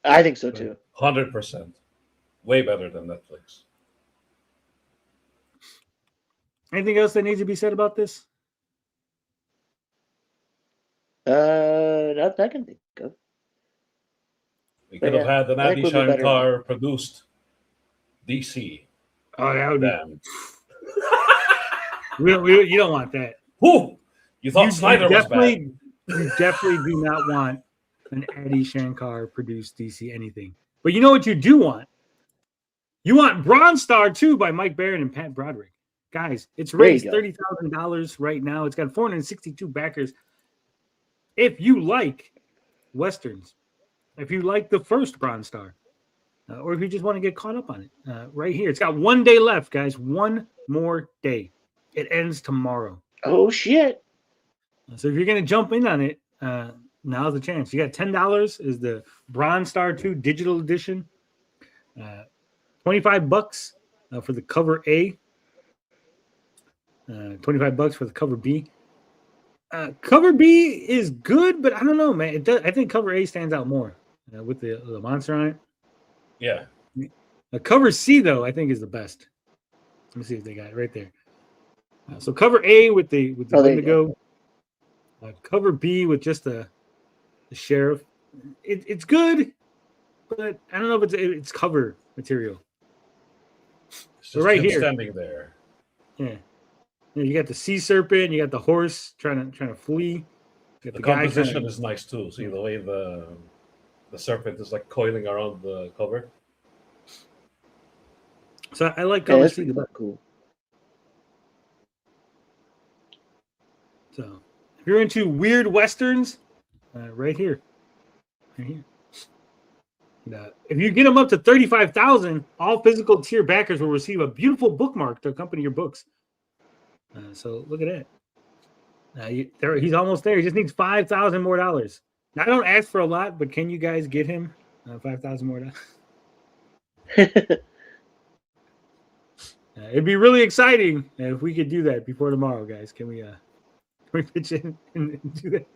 I think so too. 100%. Way better than Netflix. Anything else that needs to be said about this? Not that I can think of. We could have had an Adi Shankar produced DC. Oh, that would Damn. You don't want that. Who? You thought Snyder was bad. You definitely do not want an Adi Shankar produced DC anything. But you know what you do want? You want Bronze Star 2 by Mike Barron and Pat Broderick. Guys, it's raised $30,000 right now. It's got 462 backers. If you like Westerns, if you like the first Bronze Star, or if you just want to get caught up on it, right here. It's got 1 day left, guys. One more day. It ends tomorrow. Oh, shit. So if you're going to jump in on it, now's the chance. You got $10 is the Bronze Star 2 digital edition. $25 for the cover A. $25 for the cover B. Cover B is good, but I don't know, man. I think cover A stands out more with the monster on it. Yeah. Cover C, though, I think is the best. Let me see if they got it right there. So cover A with the Wendigo. Cover B with just the sheriff. It's good. but I don't know if it's cover material. It's just right him here. standing there. Yeah. You got the sea serpent, you got the horse trying to flee. You got The guy composition kinda- is nice too. See the way the serpent is like coiling around the cover. So I like Yeah, cover that's C. pretty cool. So if you're into weird westerns, right here. Right here. If you get them up to 35,000, all physical tier backers will receive a beautiful bookmark to accompany your books. So look at that. He's almost there. He just needs $5,000 more dollars. Now, I don't ask for a lot, but can you guys get him $5,000 more dollars? It'd be really exciting if we could do that before tomorrow, guys. Can we pitch in and do that?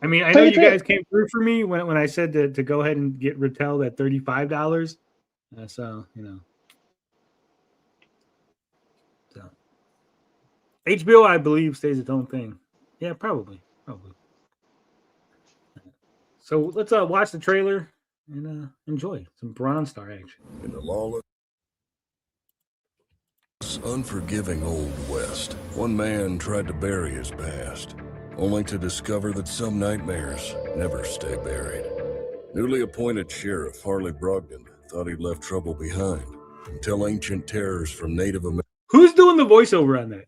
I mean, I know you guys came through for me when I said to go ahead and get retailed at $35. So, So HBO, I believe, stays its own thing. Yeah, probably. So let's watch the trailer and enjoy some Bronze Star action. In the lawless, unforgiving Old West, one man tried to bury his past, only to discover that some nightmares never stay buried. Newly appointed Sheriff Harley Brogdon thought he'd left trouble behind until ancient terrors from Native America. Who's doing the voiceover on that?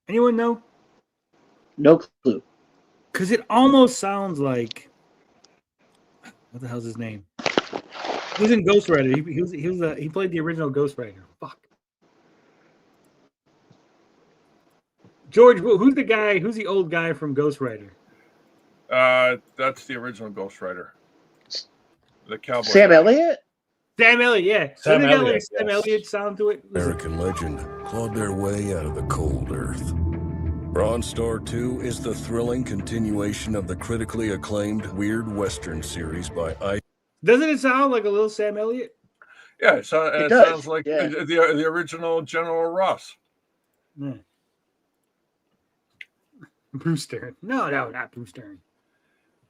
Anyone know? No clue. Because it almost sounds like, what the hell's his name? He was in Ghost Rider. He played the original Ghost Rider. Fuck. George, who's the guy? Who's the old guy from Ghost Rider? That's the original Ghost Rider. The cowboy. Sam Elliott? Sam Elliott, yeah. Sam Got like Elliott, Sam yes. Elliott sound to it. American legend clawed their way out of the cold earth. Bronze Star 2 is the thrilling continuation of the critically acclaimed Weird Western series by Doesn't it sound like a little Sam Elliott? Yeah, it does, sounds like yeah. the original General Ross. Yeah. Bruce Stern. No, not Bruce Stern.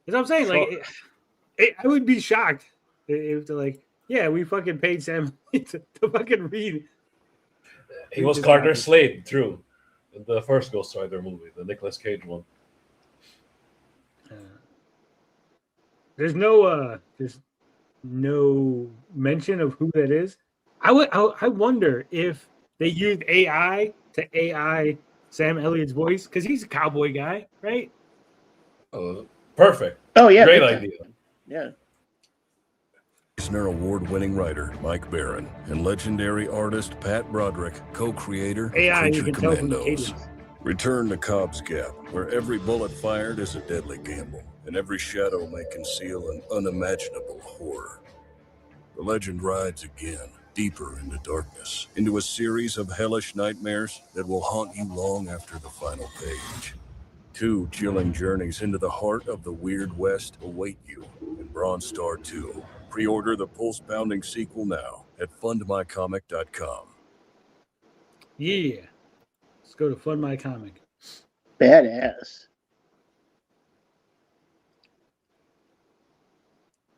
That's what I'm saying. Like, I would be shocked if they're like, yeah, we fucking paid Sam to fucking read. He was Carter Slade through the first Ghost Rider movie, the Nicolas Cage one. There's no mention of who that is. I wonder if they used AI to AI Sam Elliott's voice because he's a cowboy guy, right? Perfect. Oh, yeah. Great big time. idea. Yeah. Eisner Award-winning writer Mike Barron and legendary artist Pat Broderick, co-creator of AI, you Creature can tell from the Commandos. cadence. Return to Cobb's Gap, where every bullet fired is a deadly gamble, and every shadow may conceal an unimaginable horror. The legend rides again, deeper into darkness, into a series of hellish nightmares that will haunt you long after the final page. 2 chilling journeys into the heart of the Weird West await you in Bronze Star 2. Pre-order the pulse-pounding sequel now at fundmycomic.com. Yeah. Let's go to Fund My Comic. Badass.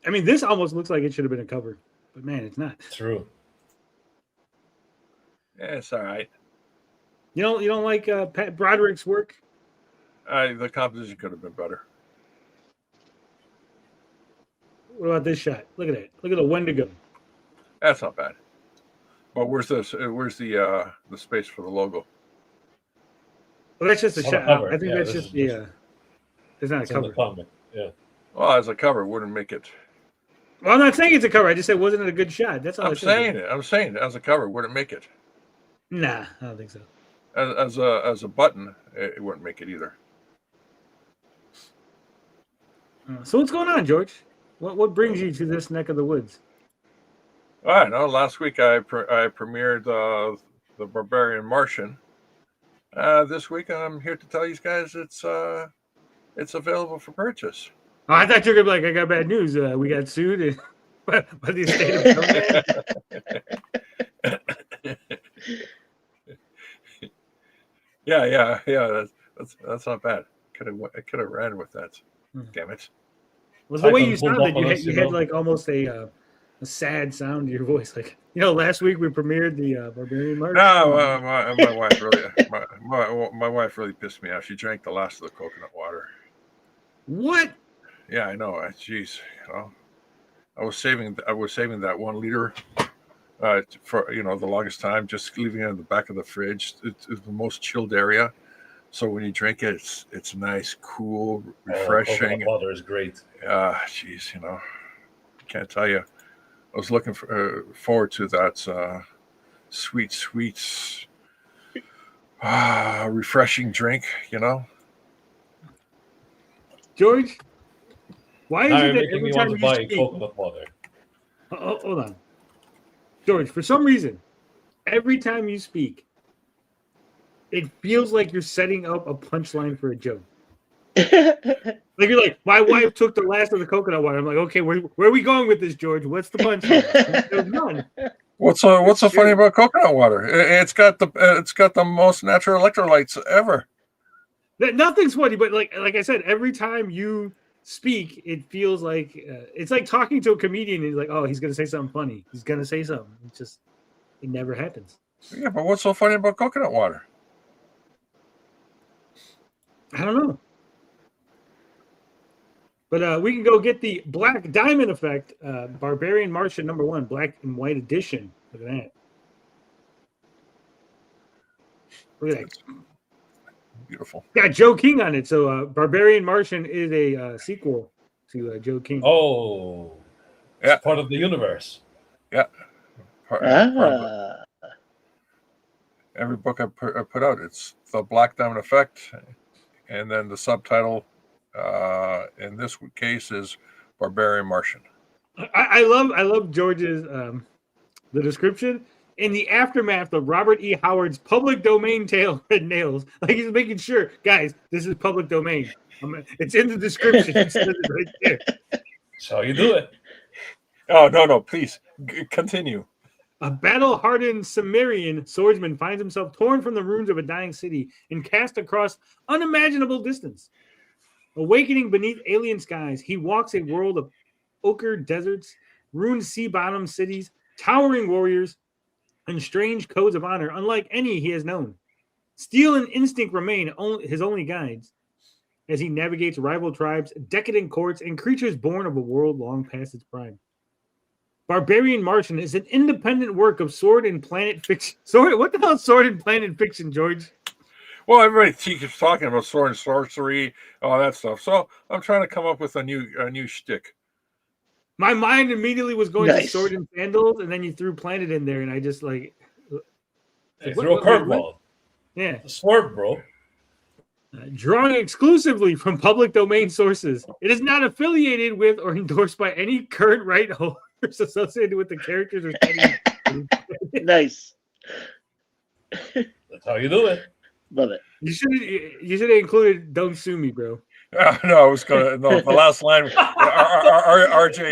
I mean, this almost looks like it should have been a cover, but man, it's not. True. Yeah, it's all right. You don't like Pat Broderick's work? The composition could have been better. What about this shot? Look at that. Look at the Wendigo. That's not bad. But where's this? Where's the space for the logo? Well, that's just a It's on the shot. cover. I think Yeah, that's this just is the. It's not a It's in the cover. comic. Yeah. Well, as a cover, wouldn't make it. Well, I'm not saying it's a cover. I just said wasn't it a good shot? That's all I'm I said. saying it. I'm saying as a cover, wouldn't make it. Nah, I don't think so. As a button, it wouldn't make it either. So what's going on, George? What brings you to this neck of the woods? I know. Last week I premiered the Barbarian Martian. This week I'm here to tell you guys it's available for purchase. Oh, I thought you were gonna be like, I got bad news. We got sued by the state of Yeah. That's not bad. could have ran with that. Damn it! Was the way you Type on sounded, pulled up on us, you you had know? like almost a sad sound to your voice. Like, last week we premiered the Barbarian Martian. No, my wife really, my wife really pissed me off. She drank the last of the coconut water. What? Yeah, I know. Jeez, I was saving that 1 liter for the longest time, just leaving it in the back of the fridge. It's the most chilled area, so when you drink it, it's nice, cool, refreshing. Coconut water is great. Jeez, can't tell you. I was looking forward to that sweet, refreshing drink. George, why Now is you're it that making every me time want you to buy speak, coconut water. hold on, George, for some reason, every time you speak, it feels like you're setting up a punchline for a joke. Like you're like, my wife took the last of the coconut water. I'm like, okay, where are we going with this, George? What's the punchline? There's none. What's so funny about coconut water? It's got the most natural electrolytes ever. Nothing's funny, but like I said, every time you speak, it feels like it's like talking to a comedian. And he's like, oh, he's gonna say something funny. He's gonna say something. It never happens. Yeah, but what's so funny about coconut water? I don't know. But we can go get the Black Diamond Effect, Barbarian Martian #1, black and white edition. Look at that. Look at that. Beautiful. Got Joe King on it. So Barbarian Martian is a sequel to Joe King. Oh, Yeah. it's part of the universe. Yeah. Every book I put out, it's the Black Diamond Effect, and then the subtitle in this case is Barbarian Martian. I love George's the description. In the aftermath of Robert E. Howard's public domain tale Red Nails, like he's making sure, guys, this is public domain. It's in the description. It says it right there. That's how you do it. Oh no! Please continue. A battle-hardened Cimmerian swordsman finds himself torn from the ruins of a dying city and cast across unimaginable distance. Awakening beneath alien skies, he walks a world of ochre deserts, ruined sea-bottom cities, towering warriors, and strange codes of honor unlike any he has known. Steel and instinct remain his only guides as he navigates rival tribes, decadent courts, and creatures born of a world long past its prime. Barbarian Martian is an independent work of sword and planet fiction. What the hell is sword and planet fiction, George? Well, everybody keeps talking about sword and sorcery, all that stuff. So I'm trying to come up with a new shtick. My mind immediately was going to Nice. sword and sandals, and then you threw planet in there, and I just like Hey, throw a curveball. Yeah. Swerve, bro. Drawing exclusively from public domain sources. It is not affiliated with or endorsed by any current right holders associated with the characters or settings. Nice. That's how you do it. Love it. You should have included "Don't sue me, bro." No, I was gonna. No, the last line. RJ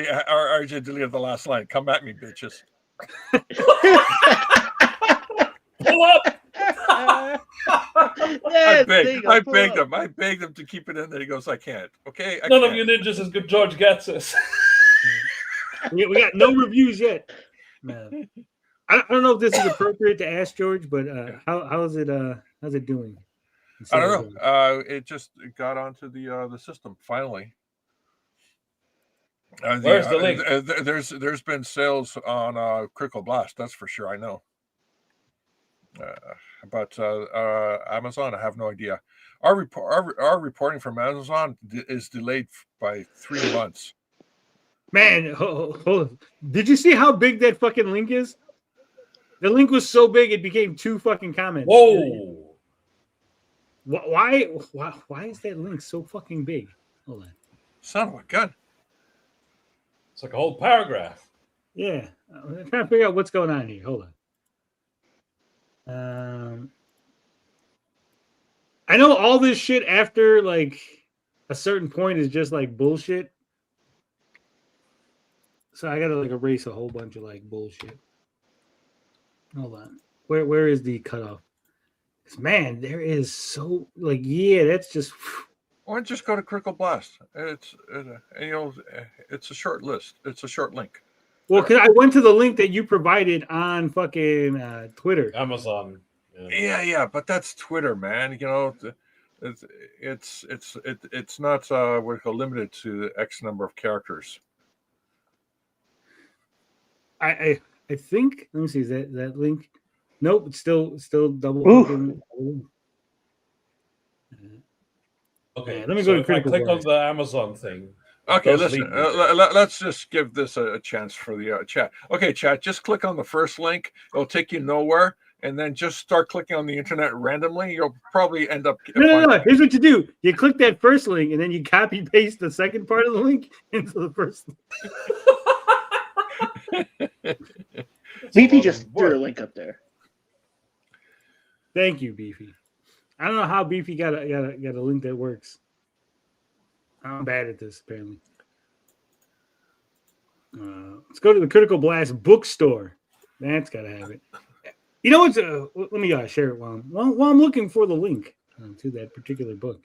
deleted the last line. Come at me, bitches. Pull up. I begged him to keep it in there. He goes, I can't. Okay. None of you ninjas is good. George gets us. We got no reviews yet. Man. I don't know if this is appropriate to ask George, but how's it doing? I don't know. It just got onto the system finally. Where's the link? There's been sales on Critical Blast. That's for sure. I know. But Amazon, I have no idea. Our reporting from Amazon is delayed by 3 months. Man, hold on. Did you see how big that fucking link is? The link was so big it became 2 fucking comments. Whoa! Why is that link so fucking big? Hold on. Son of a gun. It's like a whole paragraph. Yeah, I'm trying to figure out what's going on here. Hold on. I know all this shit after like a certain point is just like bullshit. So I gotta like erase a whole bunch of like bullshit. Hold on. Where is the cutoff? Man, there is so like that's just. Why don't you just go to Critical Blast? It's it's a short list. It's a short link. Well, because I went to the link that you provided on fucking Twitter. Amazon. Yeah, but that's Twitter, man. It's not limited to X number of characters. I think. Let me see. Is that link? Nope. It's still double. Okay, Yeah, let me so go to if I Critical click on Blast. the Amazon thing. Okay, does listen. lead me Let's just give this a chance for the chat. Okay, chat. Just click on the first link. It'll take you nowhere, and then just start clicking on the internet randomly. You'll probably end up. No. Here's what you do: you click that first link, and then you copy paste the second part of the link into the first link. Beefy just threw a link up there. Thank you, Beefy. I don't know how Beefy got a link that works. I'm bad at this, apparently. Let's go to the Critical Blast bookstore. That's got to have it. You know what's? Let me share it while I'm looking for the link to that particular book.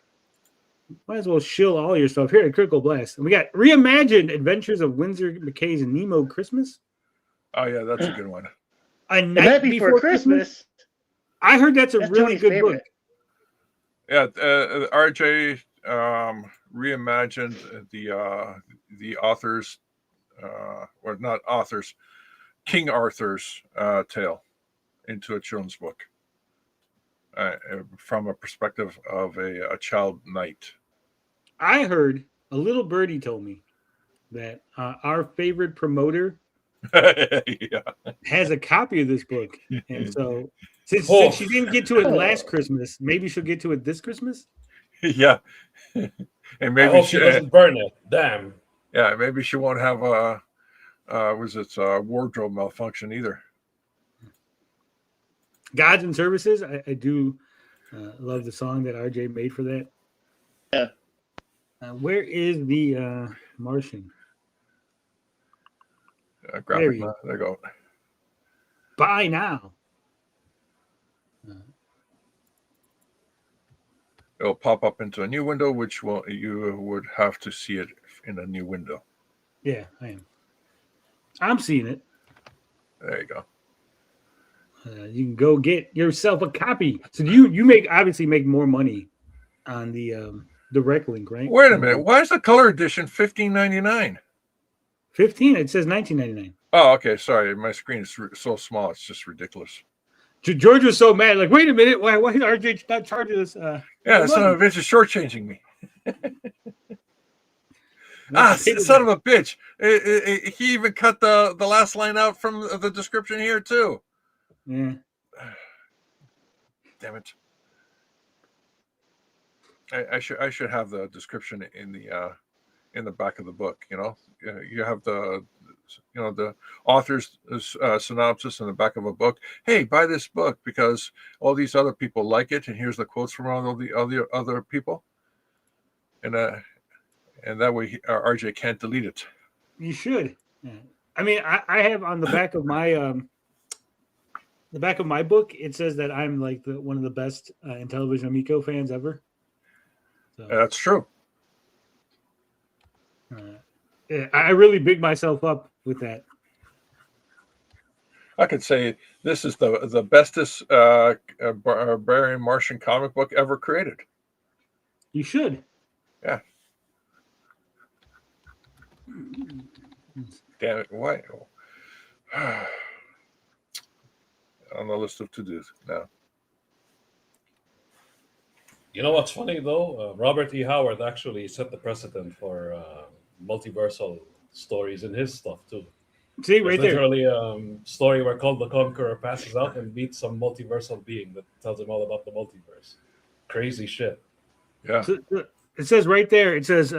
Might as well shill all your stuff here at Critical Blast. And we got Reimagined Adventures of Windsor McKay's Nemo Christmas. Oh yeah, that's a good one. A Night Before Christmas. I heard that's really Tony's good favorite. Yeah, RJ reimagined the authors, or not authors, King Arthur's tale into a children's book from a perspective of a child knight. I heard a little birdie told me that our favorite promoter has a copy of this book, and so since she didn't get to it last Christmas, maybe she'll get to it this Christmas. Yeah, and maybe I hope she doesn't burn it. Damn. Yeah, maybe she won't have a wardrobe malfunction either. Gods and Services. I do love the song that RJ made for that. Yeah. Where is the Martian? There you go. Buy now. It'll pop up into a new window, which you would have to see it in a new window. Yeah, I am. I'm seeing it. There you go. You can go get yourself a copy. So you obviously make more money on the direct link, right? Wait a minute. Why is the color edition $15.99? 15. It says $19.99. Oh, okay. Sorry, my screen is so small. It's just ridiculous. George was so mad. Like, wait a minute. Why is RJ not charging us? Yeah, son of a bitch is shortchanging me. Son of a bitch. He even cut the last line out from the description here too. Yeah. Damn it. I should have the description in the back of the book. You have the author's synopsis in the back of a book. Hey, buy this book because all these other people like it, and here's the quotes from all the other people, and that way RJ can't delete it. You should. Yeah. I mean, I have on the back of my book. It says that I'm like one of the best Intellivision Amico fans ever. So, That's true. I really big myself up with that. I could say this is the bestest Barbarian Martian comic book ever created. You should. Yeah. Damn it! Why? On the list of to-dos now. You know what's funny though? Robert E. Howard actually set the precedent for multiversal stories in his stuff too. See, right there. Literally a story where Call the Conqueror passes out and meets some multiversal being that tells him all about the multiverse. Crazy shit. Yeah. So, it says right there, it says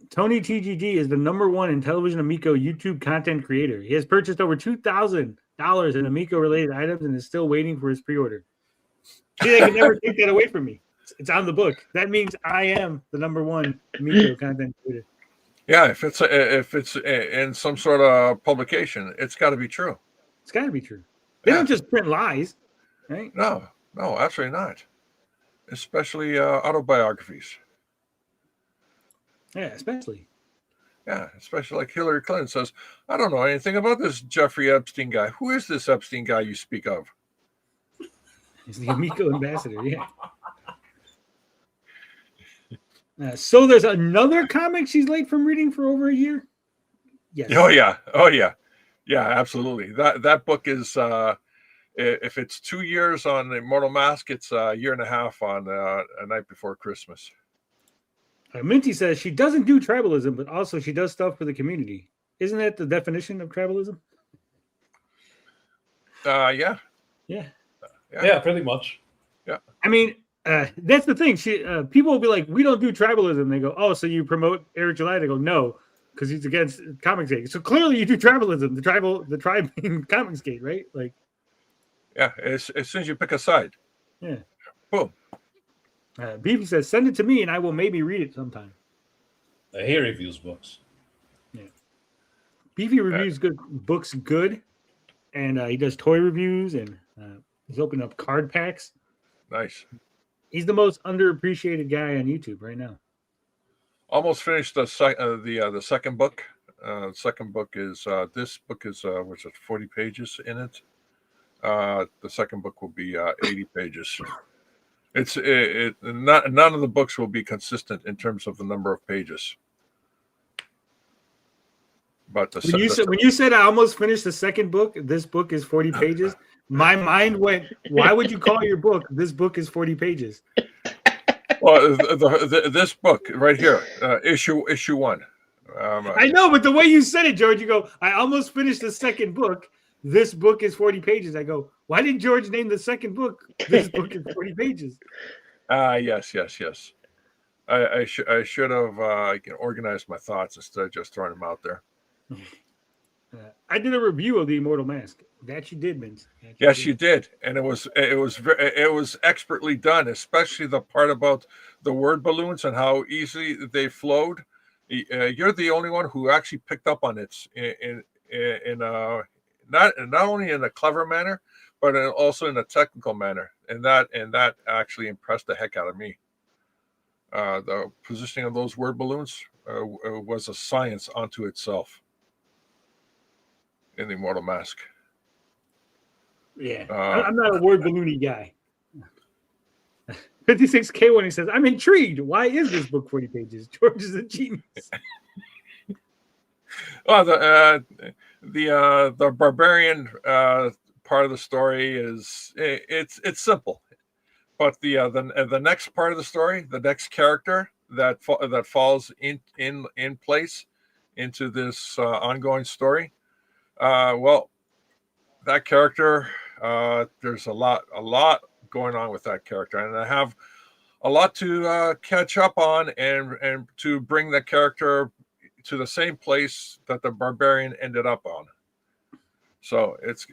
Tony TGG is the #1 Intellivision Amico YouTube content creator. He has purchased over $2,000 in Amico-related items and is still waiting for his pre-order. See, they can never take that away from me. It's on the book. That means I am the #1 Amico content creator. Yeah, if it's in some sort of publication, it's got to be true. It's got to be true. They don't just print lies, right? No, absolutely not. Especially autobiographies. Yeah, especially. Yeah, especially like Hillary Clinton says, I don't know anything about this Jeffrey Epstein guy. Who is this Epstein guy you speak of? He's the Amico ambassador, yeah. So there's another comic she's late from reading for over a year? Yes. Oh yeah. Oh yeah. Yeah, absolutely. That book is if it's 2 years on Immortal Mask, it's a year and a half on A Night Before Christmas. Minty says she doesn't do tribalism, but also she does stuff for the community. Isn't that the definition of tribalism? Yeah. Yeah. Yeah, pretty much. Yeah. I mean, that's the thing. People will be like, "We don't do tribalism." They go, "Oh, so you promote Eric July?" They go, "No, because he's against Comicsgate." So clearly, you do tribalism. The tribe in Comicsgate, right? Like, yeah. As soon as you pick a side, yeah. Boom. Beefy says, "Send it to me, and I will maybe read it sometime." He reviews books. Yeah. Beefy reviews books good, and he does toy reviews, and he's opening up card packs. Nice. He's the most underappreciated guy on YouTube right now. Almost finished the second book. Second book is this book is which is 40 pages in it. The second book will be 80 pages. None of the books will be consistent in terms of the number of pages. But when you said I almost finished the second book, this book is 40 pages. My mind went, why would you call your book "This book is 40 pages"? Well, this book right here, issue 1. I know, but the way you said it, George, you go, I almost finished the second book. This book is 40 pages. I go, why did George name the second book "This book is 40 pages"? Yes. I should have organized my thoughts instead of just throwing them out there. I did a review of the Immortal Mask. That you did, Vince. Yes, you did, and it was expertly done, especially the part about the word balloons and how easily they flowed. You're the only one who actually picked up on it in not only in a clever manner, but also in a technical manner, and that actually impressed the heck out of me. The positioning of those word balloons was a science unto itself in the Immortal Mask. Yeah, I'm not a word balloony guy. 56K when he says, "I'm intrigued. Why is this book 40 pages?" George is a genius. Well, the barbarian part of the story is it's simple, but the next part of the story, the next character that falls in place into this ongoing story, well, that character, there's a lot going on with that character, and I have a lot to catch up on and to bring that character to the same place that the barbarian ended up on. So it's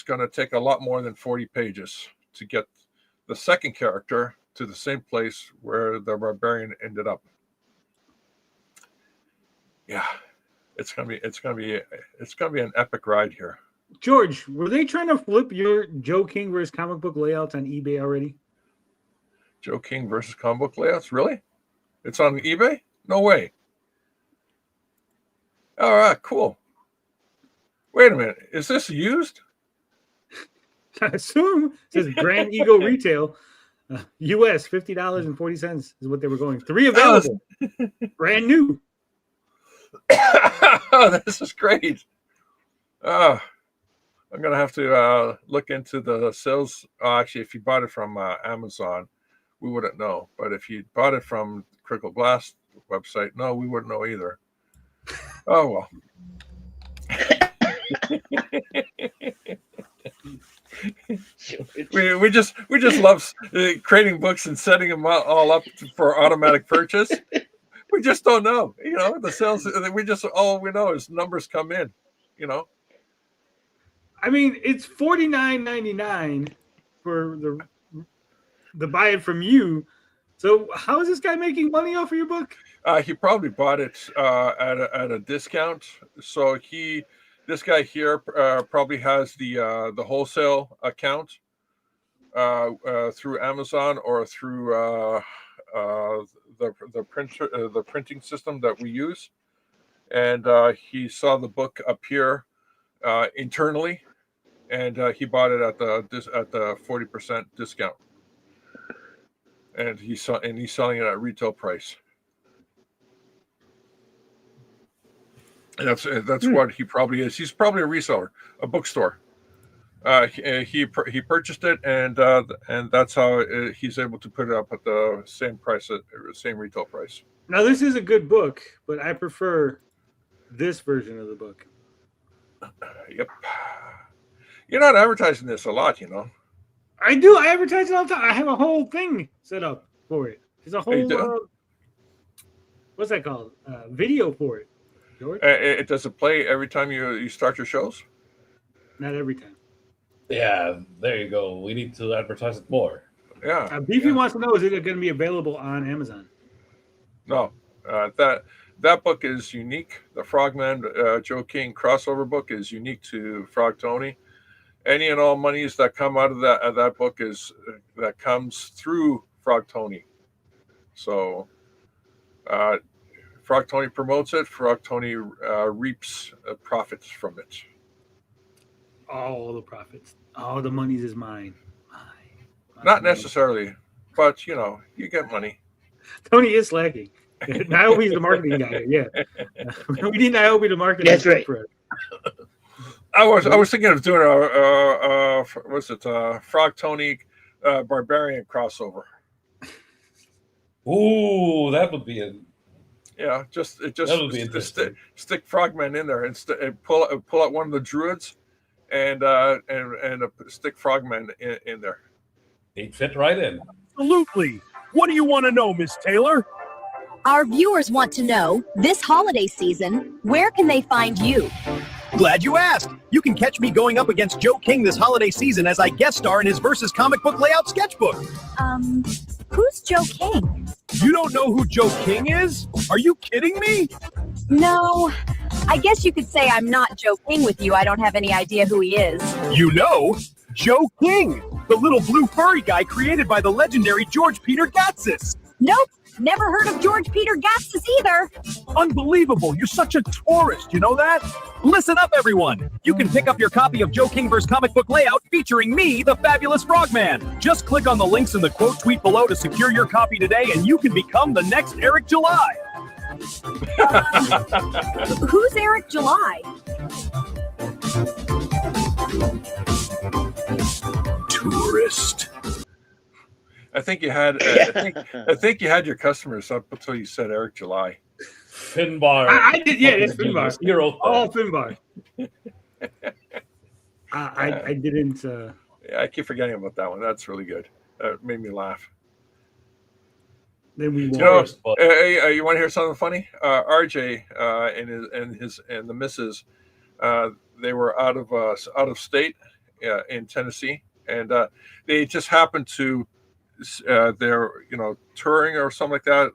going to take a lot more than 40 pages to get the second character to the same place where the barbarian ended up. Yeah, it's gonna be an epic ride here. George, were they trying to flip your Joe King versus comic book layouts on eBay already? Joe King versus comic book layouts? Really? It's on eBay? No way. All right, cool. Wait a minute. Is this used? I assume it says Grand Eagle Retail, US $50.40 is what they were going. 3 available, brand new. Oh, this is great. I'm gonna have to look into the sales. Actually, if you bought it from Amazon, we wouldn't know. But if you bought it from Critical Glass website, no, we wouldn't know either. Oh well. we just love creating books and setting them all up for automatic purchase. We just don't know, the sales. All we know is numbers come in, I mean, it's $49.99 for the buy it from you. So how is this guy making money off of your book? He probably bought it at a discount. So this guy here probably has the wholesale account through Amazon or through the printing system that we use, and he saw the book appear internally, and he bought it at the 40% discount, and he's selling it at retail price. And that's what he probably is. He's probably a reseller, a bookstore. He purchased it, and that's how he's able to put it up at the same price, at same retail price. Now, this is a good book, but I prefer this version of the book. Yep. You're not advertising this a lot, you know. I do. I advertise it all the time. I have a whole thing set up for it. There's a whole what's that called? Video for it. George? It does it play every time you start your shows? Not every time. Yeah, there you go. We need to advertise it more. Yeah. Beefy wants to know, is it going to be available on Amazon? No. That book is unique. The Frogman Joe King crossover book is unique to Frog Tony. Any and all monies that come out of that book that comes through Frog Tony. So Frog Tony promotes it. Frog Tony reaps profits from it. All the profits. All the monies is mine. Not necessarily, but you get money. Tony is slacking. Niobe's the marketing guy. Yeah, we need Niobe to market. That's right. I was thinking of doing a Frog Tony Barbarian crossover. Ooh, that would be just that would be stick Frogman in there and pull out one of the druids and stick Frogman in there. He'd fit right in. Absolutely. What do you want to know, Miss Taylor? Our viewers want to know, this holiday season, where can they find you? Glad you asked. You can catch me going up against Joe King this holiday season as I guest star in his Versus comic book layout sketchbook. Who's Joe King? You don't know who Joe King is? Are you kidding me? No, I guess you could say I'm not Joe King with you. I don't have any idea who he is. You know, Joe King, the little blue furry guy created by the legendary George Peter Gatsis. Nope, never heard of George Peter Gatsis either. Unbelievable, you're such a tourist, you know that? Listen up, everyone. You can pick up your copy of Joe King vs. Comic Book Layout featuring me, the Fabulous Frogman. Just click on the links in the quote tweet below to secure your copy today, and you can become the next Eric July. Who's Eric July? Tourist. I think you had. I think you had your customers up until you said Eric July. Finbar. I did. Yeah, it's Finbar. All Finbar. I didn't. Yeah, I keep forgetting about that one. That's really good. That made me laugh. Then we. You want to hear something funny? RJ and the missus, they were out of state in Tennessee, and they just happened to. They're touring or something like that,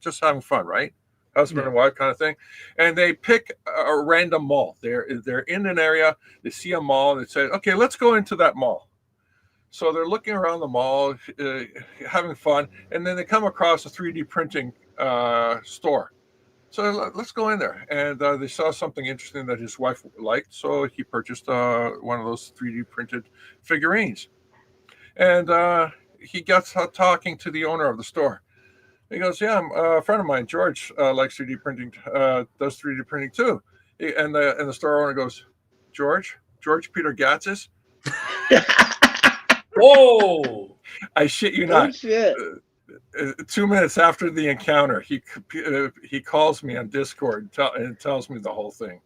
just having fun, right? Husband and wife kind of thing, and they pick a random mall. They're in an area, they see a mall, and they say, okay, let's go into that mall. So they're looking around the mall, having fun, and then they come across a 3D printing store. So let's go in there, and they saw something interesting that his wife liked, so he purchased one of those 3D printed figurines. And he gets talking to the owner of the store. He goes, yeah, a friend of mine, George, likes 3D printing, does 3D printing too. And the store owner goes, George Peter Gatsis? Whoa! I shit you not. Oh, shit. 2 minutes after the encounter, he calls me on Discord and tells me the whole thing.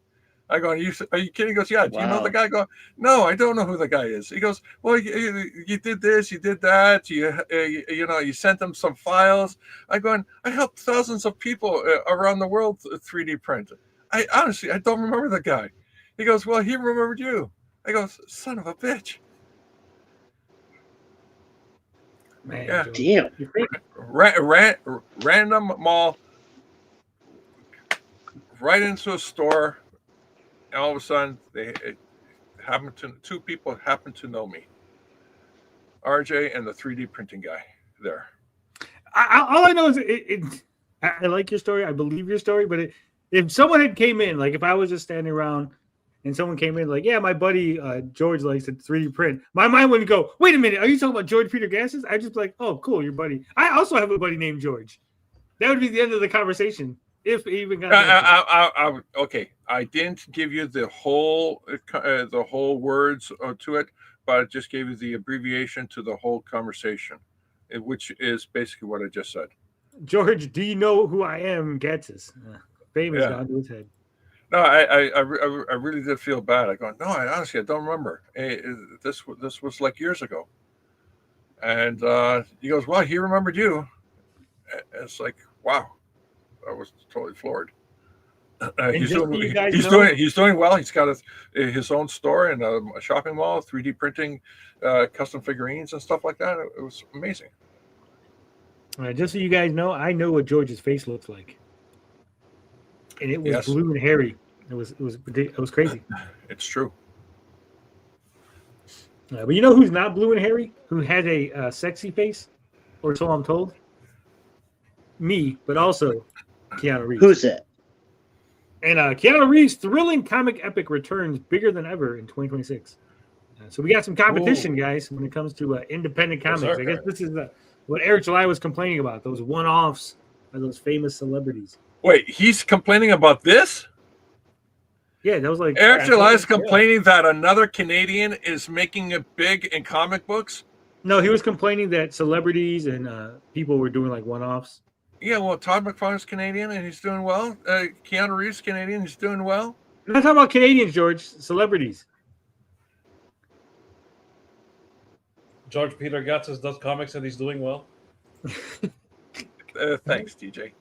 I go, are you kidding? He goes, yeah. Do you know the guy? I go, no, I don't know who the guy is. He goes, well, you did this, you did that. You sent them some files. I go, I helped thousands of people around the world 3D print. I honestly don't remember the guy. He goes, well, he remembered you. I go, son of a bitch. Man, yeah. Damn. Random mall, right into a store. And all of a sudden, two people happen to know me. RJ and the 3D printing guy there. All I know is I like your story. I believe your story. But if someone had came in, like if I was just standing around and someone came in like, yeah, my buddy George likes to 3D print, my mind wouldn't go, wait a minute, are you talking about George Peter Gassis? I'd just be like, oh, cool, your buddy. I also have a buddy named George. That would be the end of the conversation. If it even got okay, I didn't give you the whole words to it, but I just gave you the abbreviation to the whole conversation, which is basically what I just said. George, do you know who I am? Gatsis. Famous gone to his head. No, I really did feel bad. I go, no, I don't remember. This was like years ago. And he goes, well, he remembered you. It's like, wow. I was totally floored. He's doing well. He's got his own store and a shopping mall, 3D printing, custom figurines and stuff like that. It was amazing. All right, just so you guys know, I know what George's face looks like, and it was blue and hairy. It was crazy. It's true. But you know who's not blue and hairy? Who has a sexy face, or so I'm told. Me, but also Keanu Reeves. Who's that? And Keanu Reeves' thrilling comic epic returns bigger than ever in 2026. So we got some competition, guys, when it comes to independent comics. I guess this is what Eric July was complaining about, those one-offs by those famous celebrities. Wait, he's complaining about this? Yeah, that was like... Eric July is complaining that another Canadian is making it big in comic books? No, he was complaining that celebrities and people were doing like one-offs. Yeah, well, Todd McFarlane's Canadian and he's doing well. Keanu Reeves Canadian, he's doing well. I'm not talking about Canadians, George. Celebrities. George Peter Gatsis does comics and he's doing well. Thanks, TJ.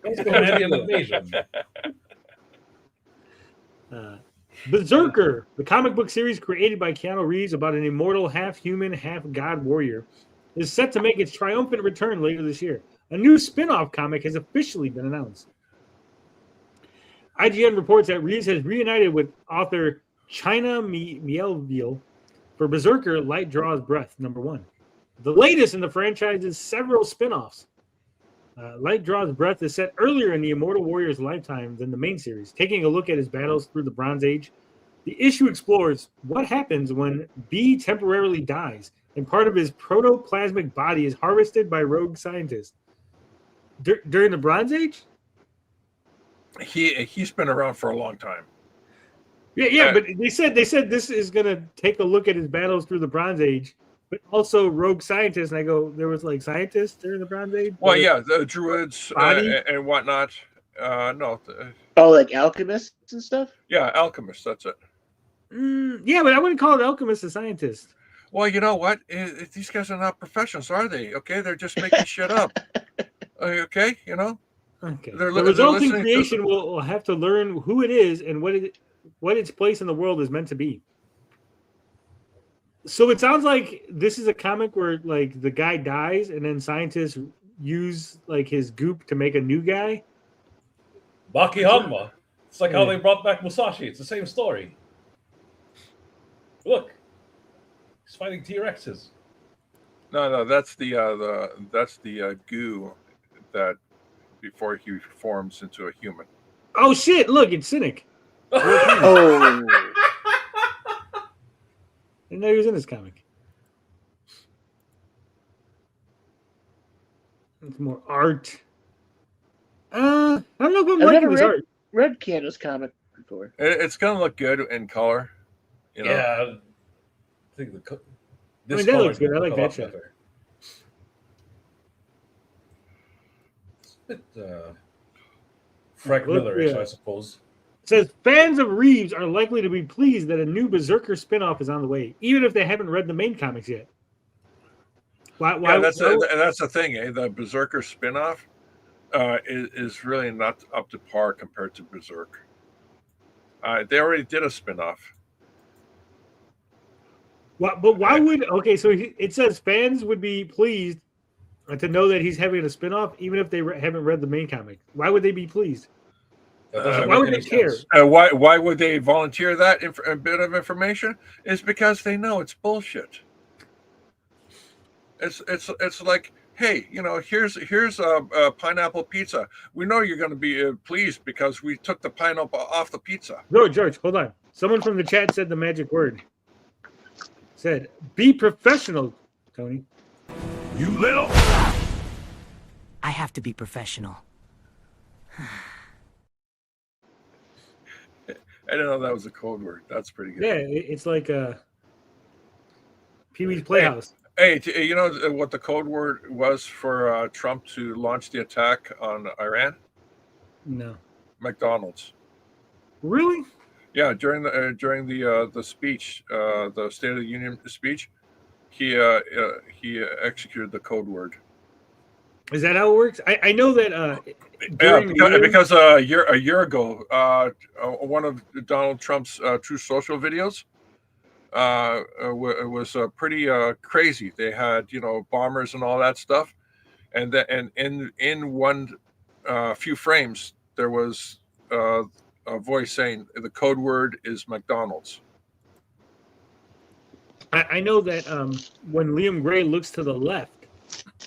BRZRKR, the comic book series created by Keanu Reeves about an immortal half-human, half-god warrior, is set to make its triumphant return later this year. A new spin-off comic has officially been announced. IGN reports that Reeves has reunited with author China Mielville for BRZRKR Light Draws Breath, #1. The latest in the franchise's several spin-offs. Light Draws Breath is set earlier in the Immortal Warrior's lifetime than the main series. Taking a look at his battles through the Bronze Age, the issue explores what happens when B temporarily dies and part of his protoplasmic body is harvested by rogue scientists. During the Bronze Age? He's been around for a long time. Yeah, but they said this is gonna take a look at his battles through the Bronze Age, but also rogue scientists. And I go, there was like scientists during the Bronze Age. Well, yeah, the druids and whatnot. No. Like alchemists and stuff. Yeah, alchemists. That's it. Yeah, but I wouldn't call it alchemist a scientist. Well, you know what? These guys are not professionals, are they? Okay, they're just making shit up. Okay, you know. Okay. The resulting creation will have to learn who it is and what its place in the world is meant to be. So it sounds like this is a comic where like the guy dies and then scientists use like his goop to make a new guy. Baki Hanma. It's like how they brought back Musashi. It's the same story. Look, he's fighting T-Rexes. No, that's the goo that before he forms into a human. Oh shit! Look, it's Cynic. Oh. I didn't know he was in this comic. It's more art. I don't know if I'm liking this art. Read Keanu's comic before. It's gonna look good in color. You know? Yeah, I think this that looks good. I like that shot. It's a bit Frank Miller-ish, I suppose. It says fans of Reeves are likely to be pleased that a new BRZRKR spinoff is on the way, even if they haven't read the main comics yet. Why that's the thing, eh? The BRZRKR spinoff is really not up to par compared to Berserk. They already did a spinoff. But why would so it says fans would be pleased to know that he's having a spinoff, even if they haven't read the main comic. Why would they be pleased? Why would they care? Why would they volunteer that a bit of information? Is because they know it's bullshit. It's like hey, here's a pineapple pizza. We know you're going to be pleased because we took the pineapple off the pizza. No, George, hold on. Someone from the chat said the magic word. Said, be professional, Tony. You little. I have to be professional. I didn't know that was a code word. That's pretty good. Yeah, it's like Pee-wee's Playhouse. Hey, you know what the code word was for Trump to launch the attack on Iran? No. McDonald's. Really? Yeah, during the speech, the State of the Union speech, he executed the code word. Is that how it works? I know that. Because a year ago, one of Donald Trump's True Social videos was pretty crazy. They had bombers and all that stuff, and in one few frames there was a voice saying the code word is McDonald's. I know that when Liam Gray looks to the left,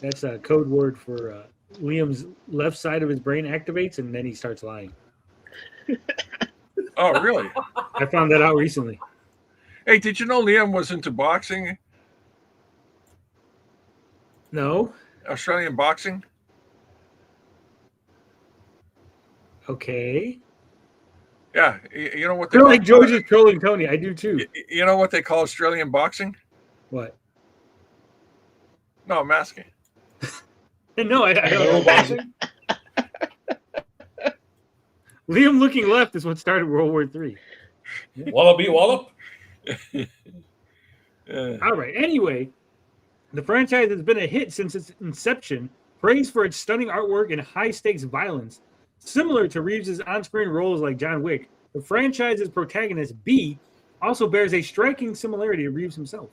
that's a code word for Liam's left side of his brain activates, and then he starts lying. Oh, really? I found that out recently. Hey, did you know Liam was into boxing? No. Australian boxing? Okay. Yeah, you know what I they feel call like George is trolling Tony. I do too. You know what they call Australian boxing? What? No, I'm asking. No, I don't know. Liam looking left is what started World War III. Wallaby Wallop? All right. Anyway, the franchise has been a hit since its inception, praised for its stunning artwork and high-stakes violence. Similar to Reeves' on-screen roles like John Wick, the franchise's protagonist, B, also bears a striking similarity to Reeves himself.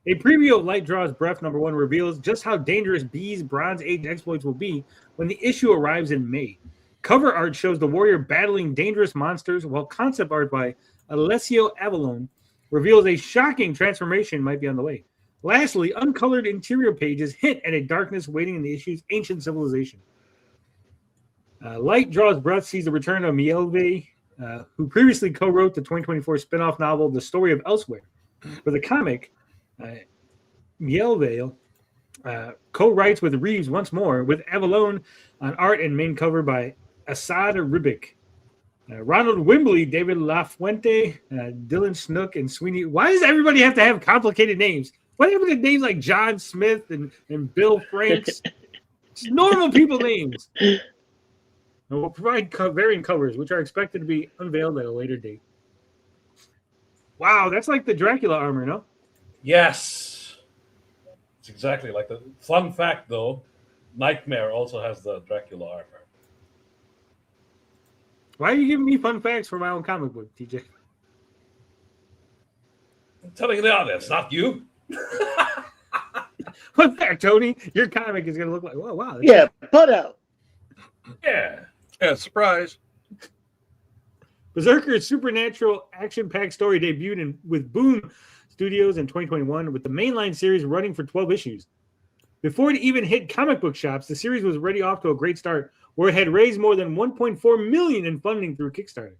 A preview of Light Draws Breath #1 reveals just how dangerous B's Bronze Age exploits will be when the issue arrives in May. Cover art shows the warrior battling dangerous monsters, while concept art by Alessio Avallone reveals a shocking transformation might be on the way. Lastly, uncolored interior pages hint at a darkness waiting in the issue's ancient civilization. Light Draws Breath sees the return of Mielve, who previously co-wrote the 2024 spin-off novel The Story of Elsewhere. For the comic, Mielve co-writes with Reeves once more, with Avallone on art and main cover by Asad Ribic. Ronald Wimbley, David LaFuente, Dylan Snook, and Sweeney. Why does everybody have to have complicated names? What happened to names like John Smith and Bill Franks? Just normal people names. And we'll provide variant covers, which are expected to be unveiled at a later date. Wow, that's like the Dracula armor, no? Yes. It's exactly like the fun fact, though. Nightmare also has the Dracula armor. Why are you giving me fun facts for my own comic book, TJ? I'm telling you the audience, not you. Fun fact, Tony. Your comic is going to look like, oh, wow. Yeah, put out. Yeah. Yeah, surprise. BRZRKR's supernatural action-packed story debuted with Boom Studios in 2021, with the mainline series running for 12 issues. Before it even hit comic book shops, the series was already off to a great start, where it had raised more than $1.4 million in funding through Kickstarter.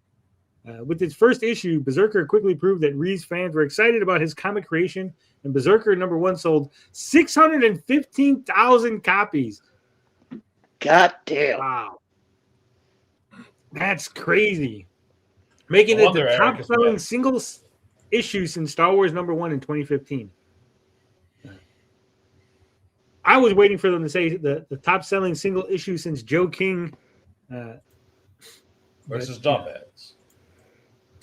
With its first issue, BRZRKR quickly proved that Reeves fans were excited about his comic creation, and BRZRKR #1 sold 615,000 copies. God damn. Wow. That's crazy. Making it the top-selling single issue since Star Wars #1 in 2015. I was waiting for them to say the top-selling single issue since Joe King versus Jawheads.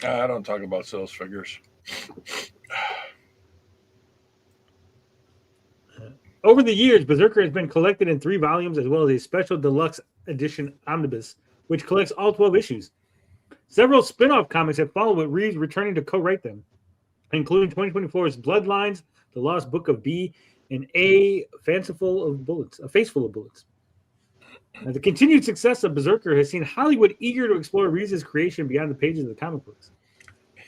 I don't talk about sales figures. Over the years, BRZRKR has been collected in 3 volumes, as well as a special deluxe edition omnibus, which collects all 12 issues. Several spin-off comics have followed, with Reeves returning to co-write them, including 2024's Bloodlines, The Lost Book of B, and A Face Full of Bullets. The continued success of BRZRKR has seen Hollywood eager to explore Reeves' creation beyond the pages of the comic books.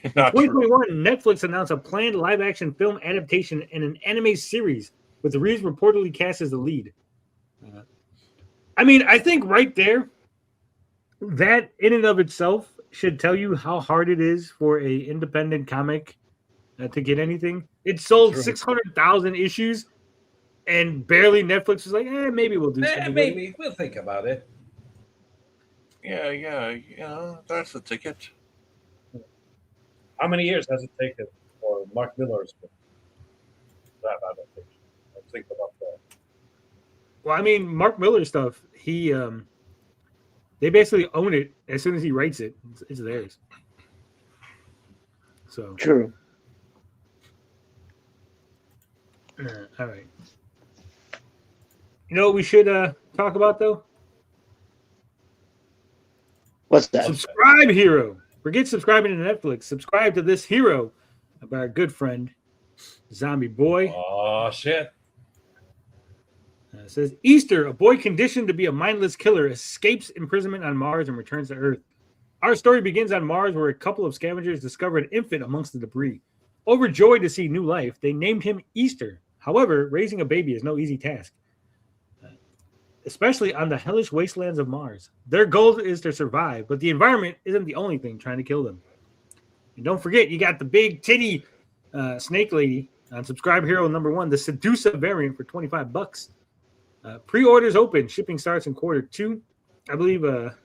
In 2021, Netflix announced a planned live-action film adaptation and an anime series, with Reeves reportedly cast as the lead. I mean, I think right there, that in and of itself should tell you how hard it is for a independent comic to get anything. It sold 600,000 issues, and barely Netflix was like, maybe we'll do something. Maybe we'll think about it. Yeah, that's the ticket. How many years has it taken for Mark Miller's that adaptation? Let's think about that. Well, I mean, Mark Miller stuff, they basically own it as soon as he writes it. It's theirs. So true. All right. You know what we should talk about though? What's that? Subscribe Hero. Forget subscribing to Netflix. Subscribe to this hero of our good friend Zombie Boy. Oh shit. It says Easter, a boy conditioned to be a mindless killer escapes imprisonment on Mars and returns to Earth. Our story begins on Mars, where a couple of scavengers discover an infant amongst the debris. Overjoyed to see new life, they named him Easter. However, raising a baby is no easy task, especially on the hellish wastelands of Mars. Their goal is to survive, but the environment isn't the only thing trying to kill them. And don't forget, you got the big titty snake lady on Subscribe Hero #1, the Sedusa variant for $25. Pre-orders open. Shipping starts in Q2. I believe we're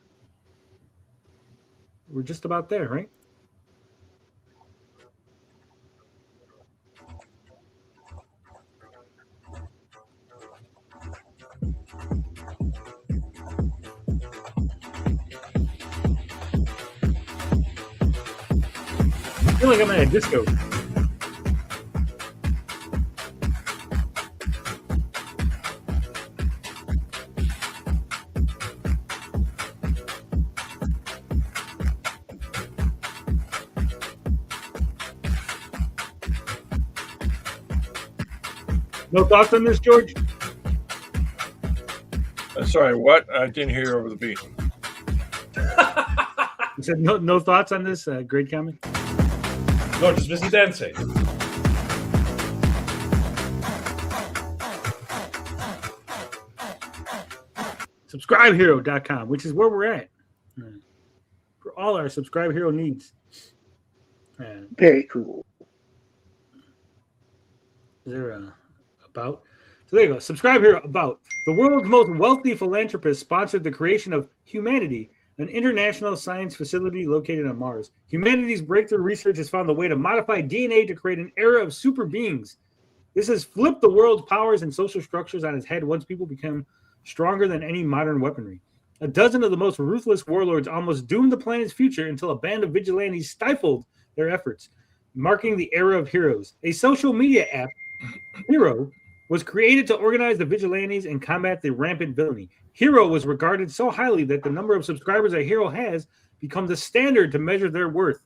just about there, right? I feel like I'm at a disco. No thoughts on this, George? Sorry, what? I didn't hear you over the beat. You said no thoughts on this great comic? No, just busy dancing. SubscribeHero.com, which is where we're at for all our Subscribe Hero needs. Very cool. Is there about? So there you go. Subscribe Hero about. The world's most wealthy philanthropist sponsored the creation of Humanity, an international science facility located on Mars. Humanity's breakthrough research has found the way to modify DNA to create an era of super beings. This has flipped the world's powers and social structures on its head once people become stronger than any modern weaponry. A dozen of the most ruthless warlords almost doomed the planet's future until a band of vigilantes stifled their efforts, marking the era of heroes. A social media app, Hero, was created to organize the vigilantes and combat the rampant villainy. Hero was regarded so highly that the number of subscribers a hero has become the standard to measure their worth.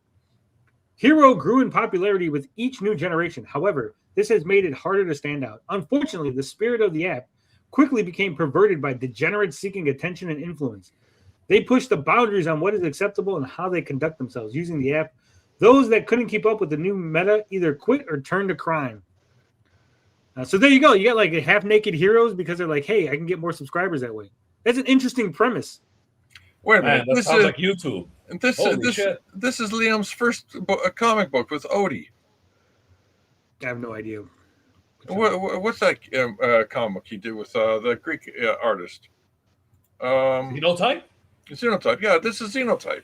Hero grew in popularity with each new generation. However, this has made it harder to stand out. Unfortunately, the spirit of the app quickly became perverted by degenerates seeking attention and influence. They pushed the boundaries on what is acceptable and how they conduct themselves using the app. Those that couldn't keep up with the new meta either quit or turned to crime. So there you go. You got like half-naked heroes because they're like, hey, I can get more subscribers that way. That's an interesting premise. Wait a minute. Man, that sounds like YouTube. This is Liam's first comic book with Odie. I have no idea. What's that comic he did with the Greek artist? Xenotype? Xenotype. Yeah, this is Xenotype.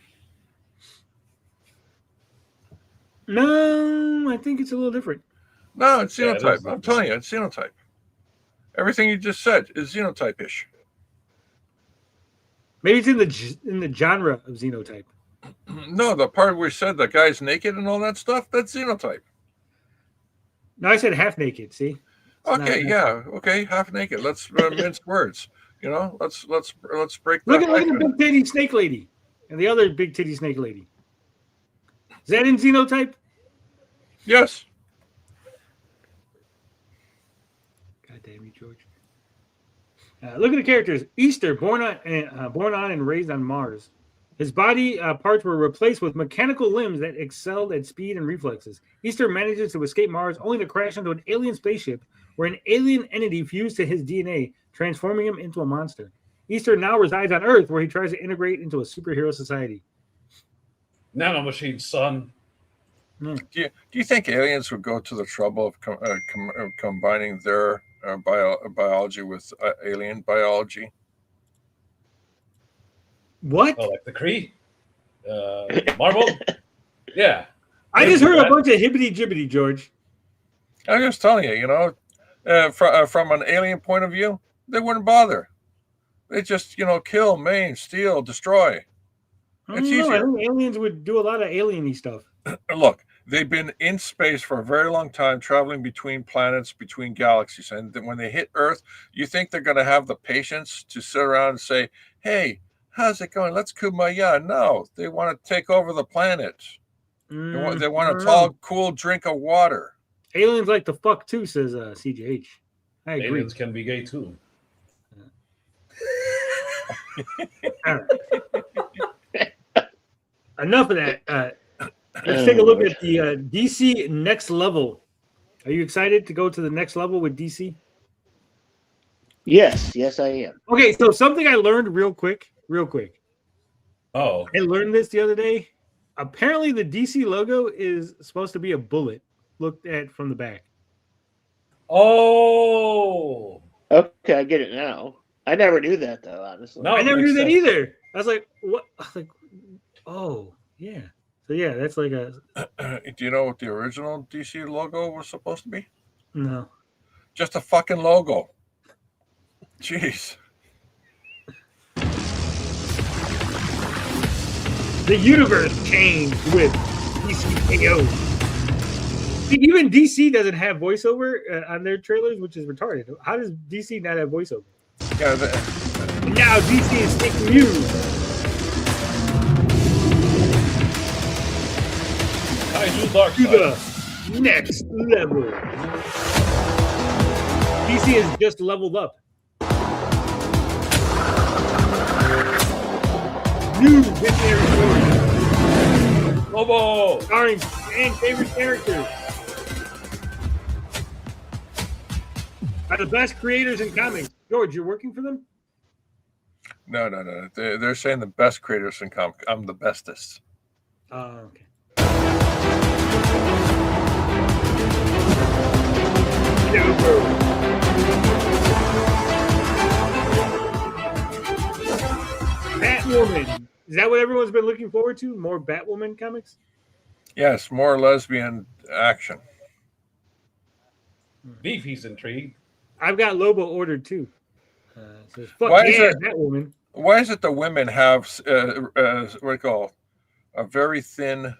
No, I think it's a little different. No, it's Xenotype. I'm telling you, it's Xenotype. Everything you just said is Xenotype-ish. Maybe it's in the genre of Xenotype. No, the part where we said the guy's naked and all that stuff, that's Xenotype. No, I said half naked. See? Okay, yeah, okay, half naked. Let's mince words. You know, let's break. Look at the big titty snake lady and the other big titty snake lady. Is that in Xenotype? Yes. God damn you, George. Look at the characters. Easter, born on and raised on Mars. His body parts were replaced with mechanical limbs that excelled at speed and reflexes. Easter manages to escape Mars only to crash into an alien spaceship where an alien entity fused to his DNA, transforming him into a monster. Easter now resides on Earth, where he tries to integrate into a superhero society. Nanomachine, son. Do you think aliens would go to the trouble of combining their biology with alien biology? What? Oh, like the Kree? Marvel? Yeah. I just heard a bunch of hibbity-jibbity, George. I'm just telling you, from an alien point of view, they wouldn't bother. They just, kill, maim, steal, destroy. It's easier. I think aliens would do a lot of alien-y stuff. Look, they've been in space for a very long time, traveling between planets, between galaxies. And when they hit Earth, you think they're going to have the patience to sit around and say, hey, how's it going? Let's kumbaya. No, they want to take over the planet. They want a tall, cool drink of water. Aliens like to fuck too, says CJH. I agree. Aliens can be gay too. All right. Enough of that. Let's take a look at the DC Next Level. Are you excited to go to the next level with DC? Yes, I am. Okay, so something I learned real quick. Oh. I learned this the other day. Apparently, the DC logo is supposed to be a bullet looked at from the back. Oh. Okay, I get it now. I never knew that, though, honestly. No, I never knew that either. I was like, what? I was like, oh, yeah. So, yeah, that's like a... Do you know what the original DC logo was supposed to be? No. Just a fucking logo. Jeez. The universe changed with DCKO. See, even DC doesn't have voiceover on their trailers, which is retarded. How does DC not have voiceover? Yeah, now DC is taking you to the next level. DC has just leveled up. New visionary story. Lobo! Starring fan favorite characters. Are the best creators in comics. George, you're working for them? No. They're saying the best creators in comics. I'm the bestest. Okay. Batwoman. Is that what everyone's been looking forward to? More Batwoman comics? Yes, more lesbian action. Beefy's intrigued. I've got Lobo ordered too. Says, fuck Why yeah, is it, Batwoman. Why is it the women have what do you call a very thin,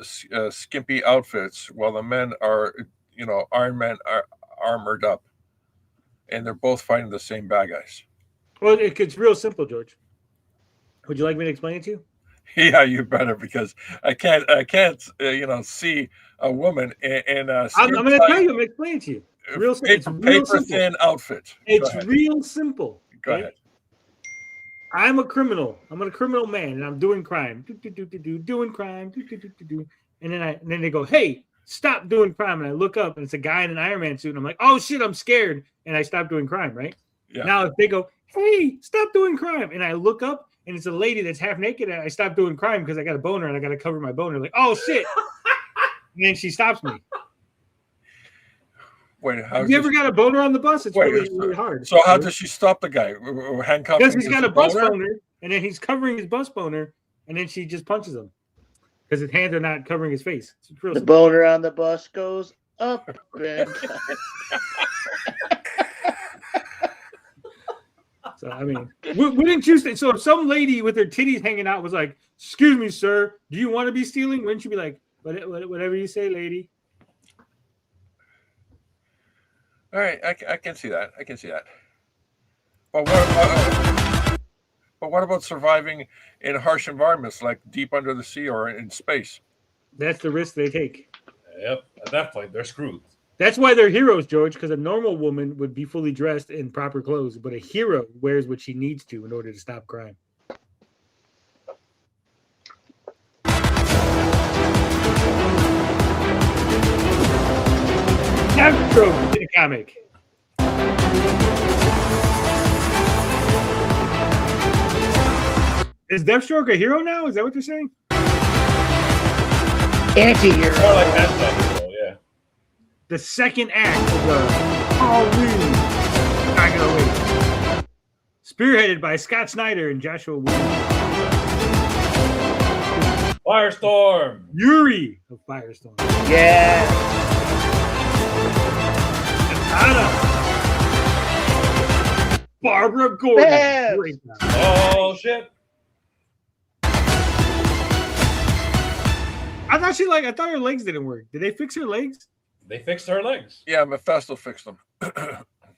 skimpy outfits, while the men are, Iron Man are armored up, and they're both fighting the same bad guys? Well, it's real simple, George. Would you like me to explain it to you? Yeah, you better, because I can't see a woman in a I'm going to tell you. I'm going to explain it to you. Real simple. It's real paper simple. thin outfit. It's real simple. Go okay? ahead. I'm a criminal. I'm a criminal man, and I'm doing crime. Doing crime. And then they go, hey, stop doing crime. And I look up, and it's a guy in an Iron Man suit, and I'm like, oh shit, I'm scared, and I stop doing crime. Right? Yeah. Now if they go, hey, stop doing crime, and I look up, and it's a lady that's half naked, and I stop doing crime because I got a boner and I got to cover my boner. Like, oh shit. And then she stops me. Wait, have you ever got a boner on the bus? It's really hard. So how does she stop the guy? Handcuffing? Because he's got a bus boner, and then he's covering his bus boner, and then she just punches him because his hands are not covering his face. The boner on the bus goes up and So I mean, wouldn't you say? So if some lady with her titties hanging out was like, "Excuse me, sir, do you want to be stealing?" Wouldn't you be like, "Whatever you say, lady"? All right, I can see that. But what about surviving in harsh environments like deep under the sea or in space? That's the risk they take. Yep. At that point, they're screwed. That's why they're heroes, George, because a normal woman would be fully dressed in proper clothes, but a hero wears what she needs to in order to stop crime. Deathstroke in a comic. Is Deathstroke a hero now? Is that what you're saying? Anti-hero. More like that, yeah. The second act of the Halloween. Not gonna wait. Spearheaded by Scott Snyder and Joshua Williams. Firestorm. Yuri of Firestorm. Yeah. Anna. Barbara Gordon. Bam. Great job. Oh shit. I thought her legs didn't work. Did they fix her legs? They fixed her legs. Yeah, Mephisto fixed them.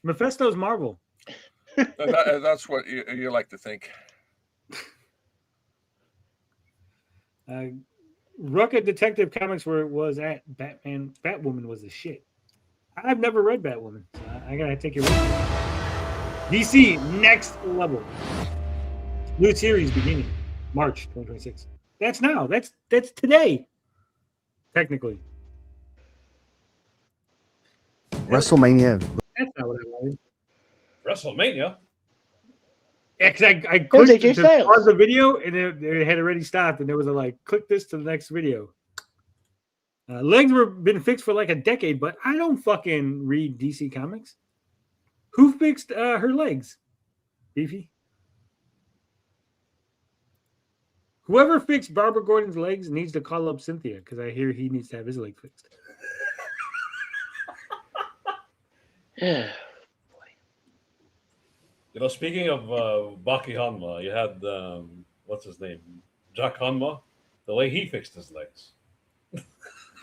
Mephisto's Marvel. That's what you like to think. Rucka Detective Comics, where it was at Batwoman was the shit. I've never read Batwoman, so I gotta take your word. DC Next Level. New series beginning March 2026. That's now. That's today. Technically. WrestleMania. That's not what I wanted. WrestleMania. Yeah, because I clicked AJ to Styles. pause the video and it had already stopped, and there was a click this to the next video. Legs were been fixed for like a decade, but I don't fucking read DC Comics. Who fixed her legs? Beefy? Whoever fixed Barbara Gordon's legs needs to call up Cynthia, because I hear he needs to have his leg fixed. You know, speaking of Baki Hanma, you had what's his name, Jack Hanma. The way he fixed his legs.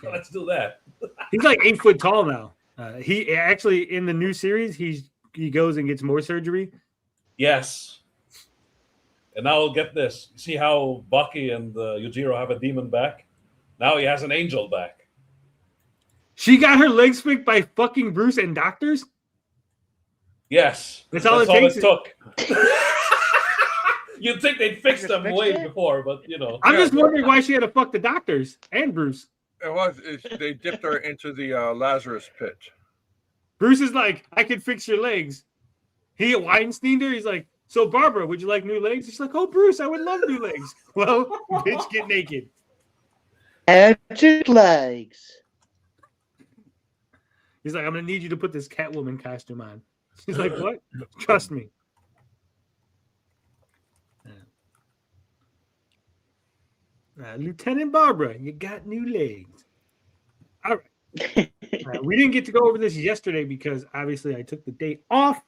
Let's do that. He's like 8 foot tall now. He actually in the new series he goes and gets more surgery. Yes. And now we'll get this. See how Baki and Yujiro have a demon back? Now he has an angel back. She got her legs fixed by fucking Bruce and doctors? Yes. That's all it took. You'd think they'd fix them way before, but you know. I'm just wondering why she had to fuck the doctors and Bruce. They dipped her into the Lazarus pit. Bruce is like, I could fix your legs. He Weinsteined her. He's like, so Barbara, would you like new legs? She's like, oh, Bruce, I would love new legs. Well, bitch, get naked. Magic legs. He's like, I'm going to need you to put this Catwoman costume on. She's like, what? Trust me. Lieutenant Barbara, you got new legs. All right. We didn't get to go over this yesterday because obviously I took the day off.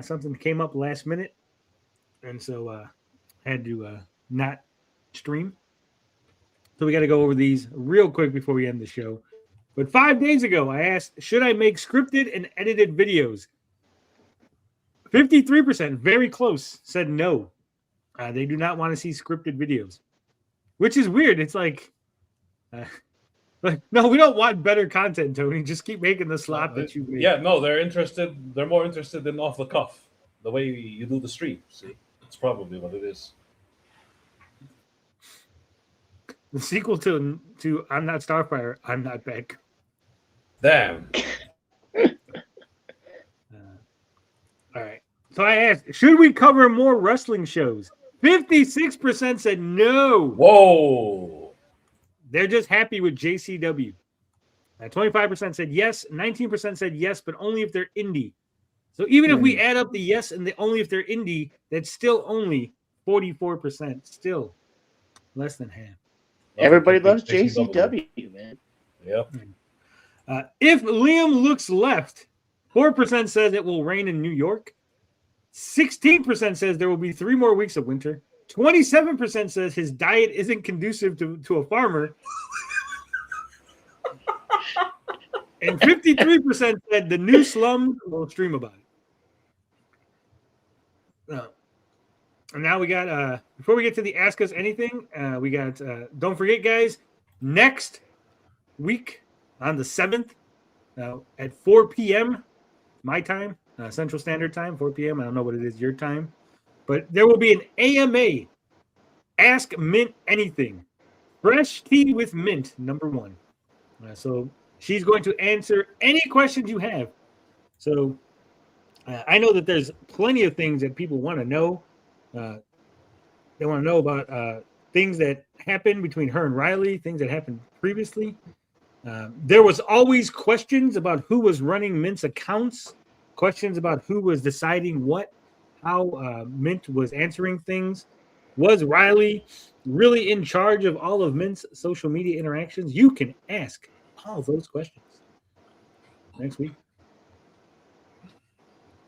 Something came up last minute, and so had to not stream. So we got to go over these real quick before we end the show. But 5 days ago, I asked, should I make scripted and edited videos? 53%, very close, said no. They do not want to see scripted videos, which is weird. It's like no, we don't want better content, Tony. Just keep making the slop that you made. Yeah, no, they're interested. They're more interested in off the cuff, the way you do the stream. See, it's probably what it is. The sequel to I'm Not Starfire, I'm Not Beck. Damn. All right. So I asked, should we cover more wrestling shows? 56% said no. Whoa. They're just happy with JCW. 25% said yes. 19% said yes, but only if they're indie. So even if we add up the yes and the only if they're indie, that's still only 44%. Still less than half. Everybody loves JCW, man. Yep. If Liam looks left, 4% says it will rain in New York. 16% says there will be 3 more weeks of winter. 27% says his diet isn't conducive to a farmer. And 53% said the new slum will stream about it. And now we got, before we get to the Ask Us Anything, we got, don't forget, guys, next week on the 7th at 4 p.m. my time, Central Standard Time, 4 p.m. I don't know what it is your time. But there will be an AMA, Ask Mint Anything. Fresh tea with mint, number 1. So she's going to answer any questions you have. So I know that there's plenty of things that people want to know. They want to know about things that happened between her and Riley, things that happened previously. There was always questions about who was running Mint's accounts, questions about who was deciding what, how Mint was answering things. Was Riley really in charge of all of Mint's social media interactions? You can ask all those questions next week.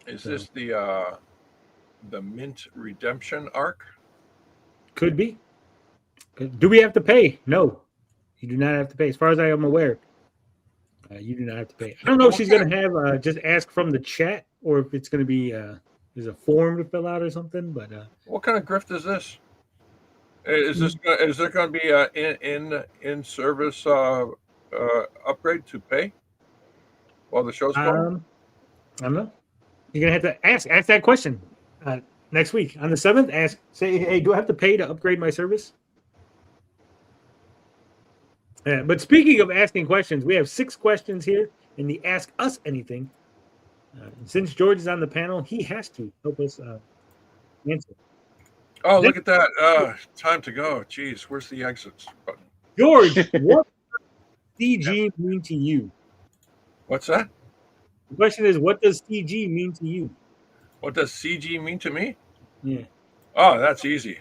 Is this the Mint redemption arc? Could be. Do we have to pay? No, you do not have to pay. As far as I am aware, you do not have to pay. I don't know if she's going to have just ask from the chat or if it's going to be there's a form to fill out or something. But what kind of grift is this? Is there going to be a in service upgrade to pay while the show's going? I don't know. You're gonna have to ask that question next week on the 7th. Say, hey, do I have to pay to upgrade my service? But speaking of asking questions, we have 6 questions here in the Ask Us Anything. Since George is on the panel, he has to help us answer. Oh, look at that! Time to go. Jeez, where's the exits button? George, what does CG mean to you? What's that? The question is, what does CG mean to you? What does CG mean to me? Yeah. Oh, that's easy.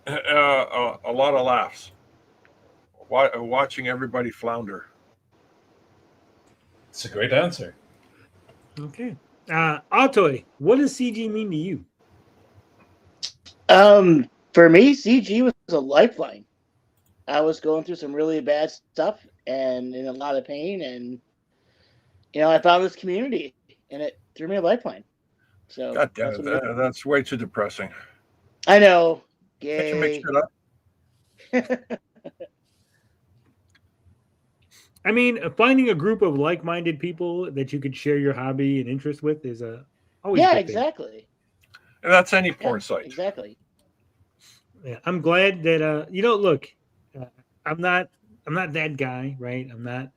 A lot of laughs. Watching everybody flounder. It's a great answer. Okay. Altoy, what does CG mean to you? For me, CG was a lifeline. I was going through some really bad stuff and in a lot of pain, and I found this community, and it threw me a lifeline. So God damn it, that's way too depressing. I know. Can't you make shit up? I mean, finding a group of like-minded people that you could share your hobby and interest with is always a good thing. Exactly. And that's any porn site. Exactly. Yeah, I'm glad that look, I'm not that guy, right? I'm not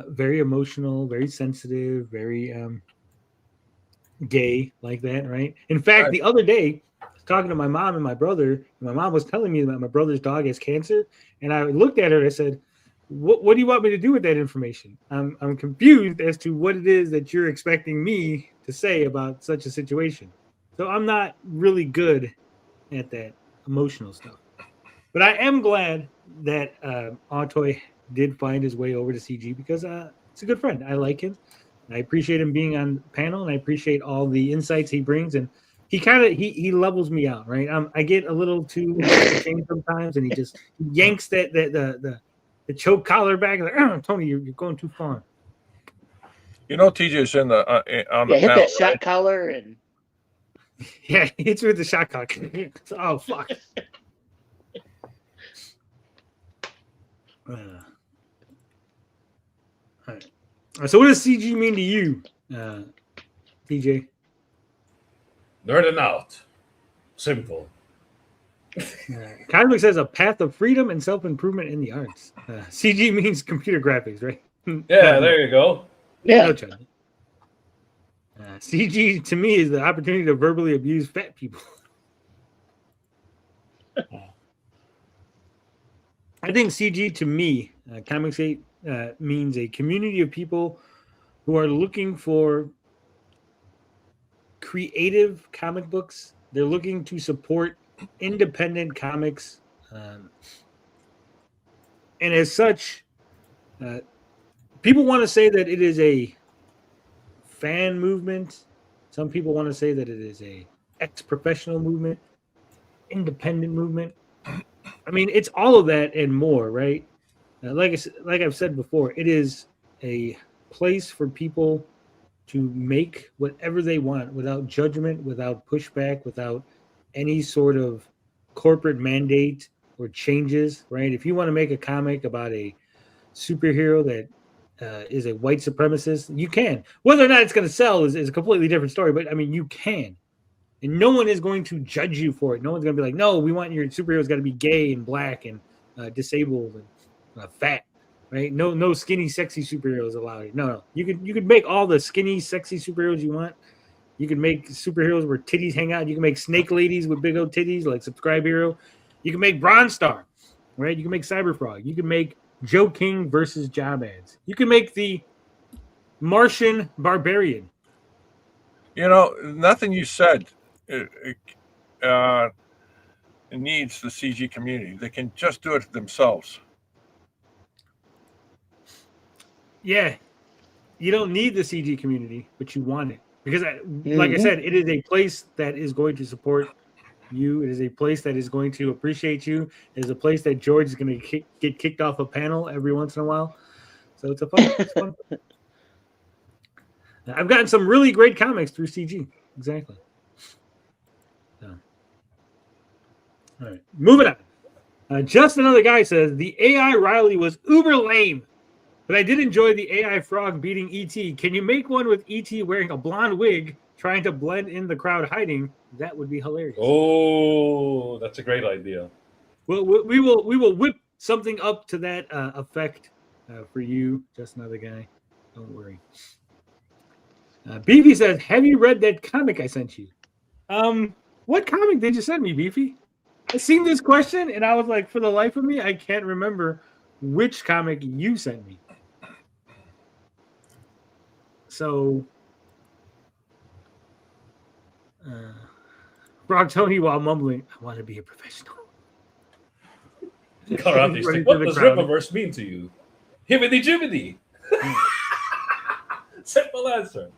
very emotional, very sensitive, very gay like that, right? In fact, the other day, talking to my mom and my brother, and my mom was telling me that my brother's dog has cancer, and I looked at her and I said, What do you want me to do with that information? I'm confused as to what it is that you're expecting me to say about such a situation. So I'm not really good at that emotional stuff. But I am glad that Autoy did find his way over to CG because it's a good friend. I like him. I appreciate him being on the panel, and I appreciate all the insights he brings. And he kind of he levels me out, right? I get a little too ashamed sometimes, and he just yanks the choke collar back. Like, Tony, you're going too far. TJ's in the on the hit panel, that shot right? collar and yeah, he hits you with the shot collar. Oh fuck. All right. So, what does CG mean to you, DJ? Nerding out. Simple. Comic says a path of freedom and self-improvement in the arts. CG means computer graphics, right? Yeah, there you go. Yeah. No judgment. CG to me is the opportunity to verbally abuse fat people. I think CG to me, Comicsgate means a community of people who are looking for creative comic books. They're looking to support independent comics. And as such, people want to say that it is a fan movement. Some people want to say that it is a ex-professional movement, independent movement. I mean, it's all of that and more, right? Like I've said before, it is a place for people to make whatever they want without judgment, without pushback, without any sort of corporate mandate or changes, right? If you want to make a comic about a superhero that is a white supremacist, you can. Whether or not it's going to sell is a completely different story, but I mean, you can. And no one is going to judge you for it. No one's going to be like, no, we want your superhero's got to be gay and black and disabled and fat. right? No skinny, sexy superheroes allowed. No. You could make all the skinny, sexy superheroes you want. You can make superheroes where titties hang out. You can make snake ladies with big old titties, like Subscribe Hero. You can make Bronze Star, right? You can make Cyberfrog. You can make Joe King versus Job Ads. You can make the Martian Barbarian. You know, nothing you said needs the CG community. They can just do it themselves. Yeah, you don't need the CG community, but you want it. Because, like I said, it is a place that is going to support you. It is a place that is going to appreciate you. It is a place that George is going to get kicked off a panel every once in a while. So it's fun. I've gotten some really great comics through CG. Exactly. So. All right, moving on. Just another guy says the AI Riley was uber lame, but I did enjoy the AI Frog beating ET. Can you make one with ET wearing a blonde wig, trying to blend in the crowd hiding? That would be hilarious. Oh, that's a great idea. Well, we will whip something up to that effect for you. Just another guy. Don't worry. Beefy says, "Have you read that comic I sent you?" What comic did you send me, Beefy? I seen this question and I was like, for the life of me, I can't remember which comic you sent me. So, Rock Tony while mumbling, "I want to be a professional." Karate stick. What does Rippaverse mean to you? Hibbity jibbity. Simple answer.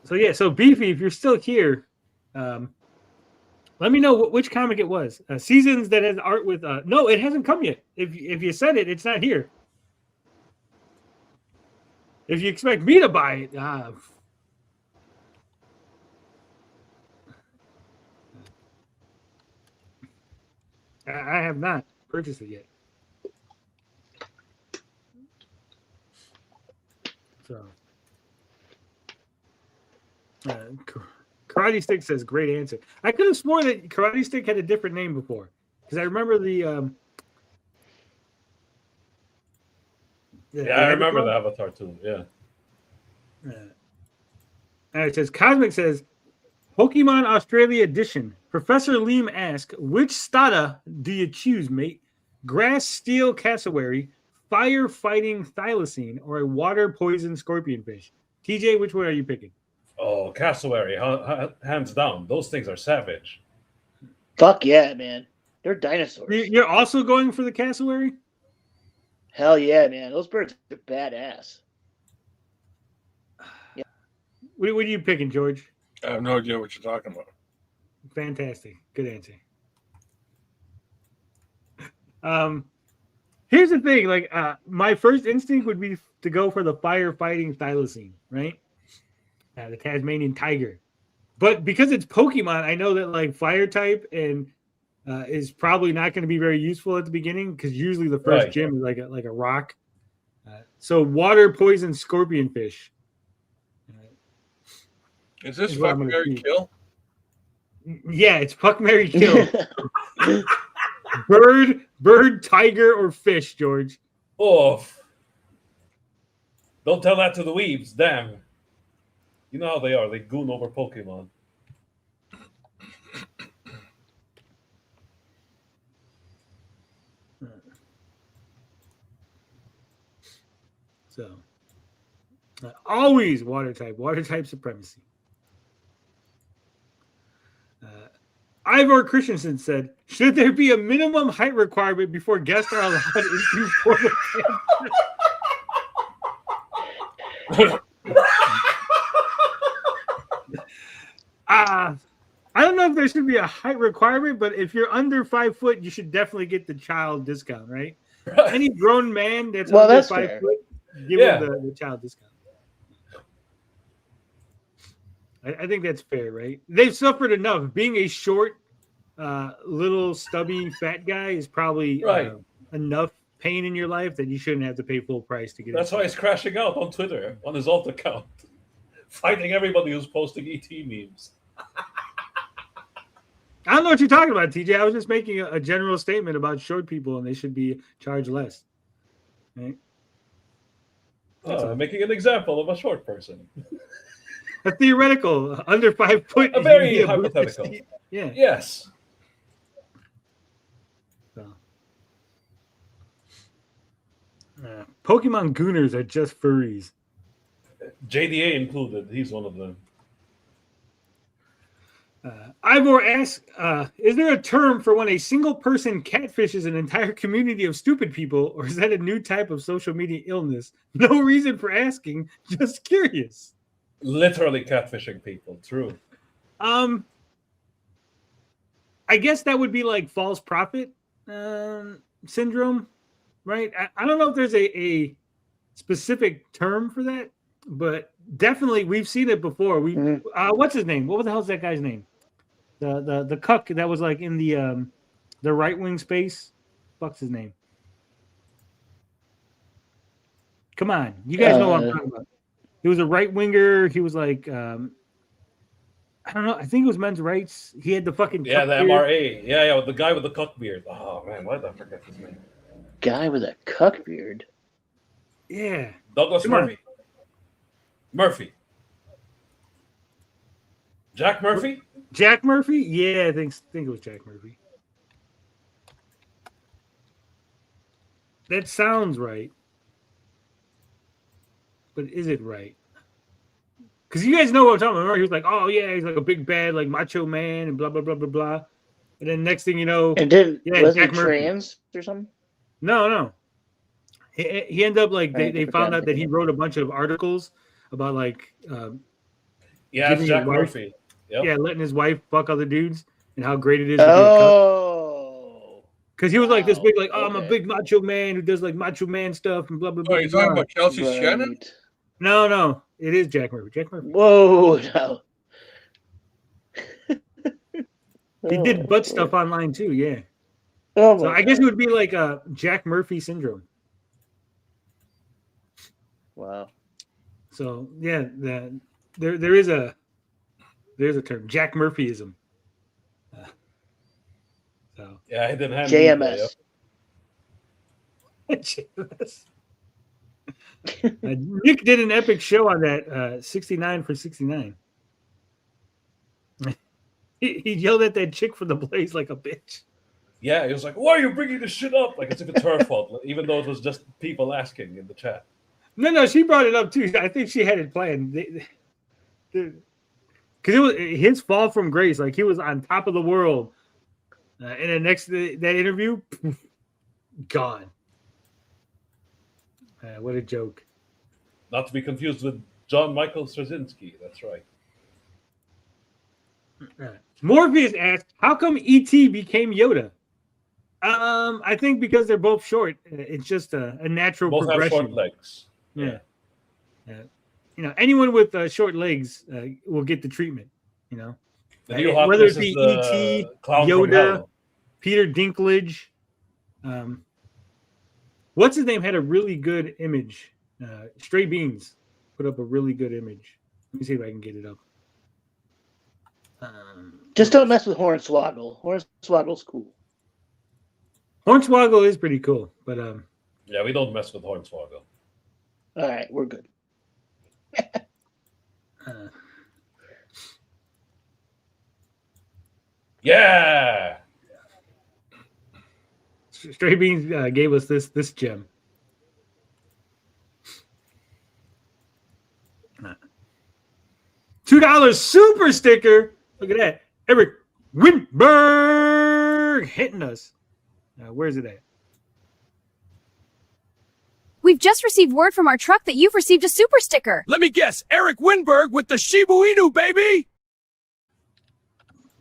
So Beefy, if you're still here, let me know which comic it was. Seasons that has art with no, it hasn't come yet. If you said it, it's not here. If you expect me to buy it, I have not purchased it yet. So, Karate Stick says, "Great answer." I could have sworn that Karate Stick had a different name before, because I remember the. I remember the Avatar too. Yeah. It says Cosmic says, Pokemon Australia Edition. Professor Leem asks, which Stada do you choose, mate? Grass Steel Cassowary, Fire Fighting Thylacine, or a Water Poison Scorpionfish? TJ, which one are you picking? Oh, Cassowary, hands down. Those things are savage. Fuck yeah, man. They're dinosaurs. You're also going for the Cassowary? Hell yeah, man. Those birds are badass. Yeah. What are you picking, George? I have no idea what you're talking about. Fantastic. Good answer. Here's the thing. Like, my first instinct would be to go for the Fire-Fighting Thylacine, right? The Tasmanian tiger. But because it's Pokemon, I know that, like, Fire type and is probably not going to be very useful at the beginning, because usually the first gym is like a rock. So Water Poison Scorpionfish. Is this Fuck, Marry, Kill? Yeah, it's Fuck, Marry, Kill. Bird, tiger, or fish, George? Oh. Don't tell that to the weebs. Damn. You know how they are. They goon over Pokemon. So, always water type supremacy. Ivor Christensen said, should there be a minimum height requirement before guests are allowed into portal I don't know if there should be a height requirement, but if you're under 5 foot, you should definitely get the child discount, right? Any grown man that's under 5 foot, give him the child discount. I think that's fair, right? They've suffered enough. Being a short, little, stubby, fat guy is probably enough pain in your life that you shouldn't have to pay full price to get. That's why he's crashing out on Twitter, on his alt account, fighting everybody who's posting ET memes. I don't know what you're talking about, TJ. I was just making a general statement about short people and they should be charged less. Right? Making an example of a short person. A theoretical, under 5 foot. A is very gonna be a hypothetical. booster seat. Yeah. Yes. So. Pokemon Gooners are just furries. JDA included. He's one of them. Ivor asks, is there a term for when a single person catfishes an entire community of stupid people, or is that a new type of social media illness? No reason for asking, just curious. Literally catfishing people. True. I guess that would be like false prophet syndrome, right? I don't know if there's a specific term for that, but definitely we've seen it before. What's his name? What the hell's that guy's name? The cuck that was like in the right wing space. What's his name? Come on, you guys know what I'm talking about. He was a right winger. He was like, I don't know. I think it was men's rights. He had the fucking the beard. MRA. Yeah, the guy with the cuck beard. Oh man, why did I forget his name? Guy with a cuck beard. Yeah, Douglas Come on. Murphy. Murphy. Jack Murphy. Jack Murphy. Yeah, I think it was Jack Murphy. That sounds right. But is it right? Because you guys know what I'm talking about. Remember, he was like, oh, yeah, he's like a big, bad, like, macho man and blah, blah, blah, blah, blah. And then next thing you know... And wasn't he Jack Murphy. trans or something? No. He ended up, like, they found out that he wrote a bunch of articles about, like... Yeah, it's Jack wife, Murphy. Yep. Yeah, letting his wife fuck other dudes and how great it is to be a cuck. Because he was like this big, like, I'm a big macho man who does, like, macho man stuff and blah, blah, blah. Oh, you're talking about Kelsey Right. Shannon? No. It is Jack Murphy. Jack Murphy. Whoa, no. He did butt stuff online too, yeah. Oh So my I guess it God. would be like a Jack Murphy syndrome. Wow. So yeah, there is a term, Jack Murphyism. So Yeah, he didn't have JMS. JMS. Nick did an epic show on that 69 for 69. He yelled at that chick from the Blaze like a bitch. Yeah, he was like, "Why are you bringing this shit up?" Like as if it's her fault, even though it was just people asking in the chat. No, she brought it up too. I think she had it planned. Because it was his fall from grace. Like he was on top of the world, and then next to that interview, gone. What a joke! Not to be confused with John Michael Straczynski. That's right. Morpheus asked, "How come E.T. became Yoda?" I think because they're both short. It's just a natural Both have progression. short legs. Yeah. Anyone with short legs will get the treatment. The Hugh Whether Hopkins it be is the E.T., clown from Yoda, hell. Peter Dinklage. What's his name had a really good image. Stray Beans put up a really good image. Let me see if I can get it up. Just don't mess with Hornswoggle. Hornswoggle's cool. Hornswoggle is pretty cool, but Yeah, we don't mess with Hornswoggle. All right, we're good. Yeah. Stray Beans gave us this gem. $2 super sticker. Look at that. Eric Winberg hitting us. Where's it at? We've just received word from our truck that you've received a super sticker. Let me guess, Eric Winberg with the Shiba Inu, baby!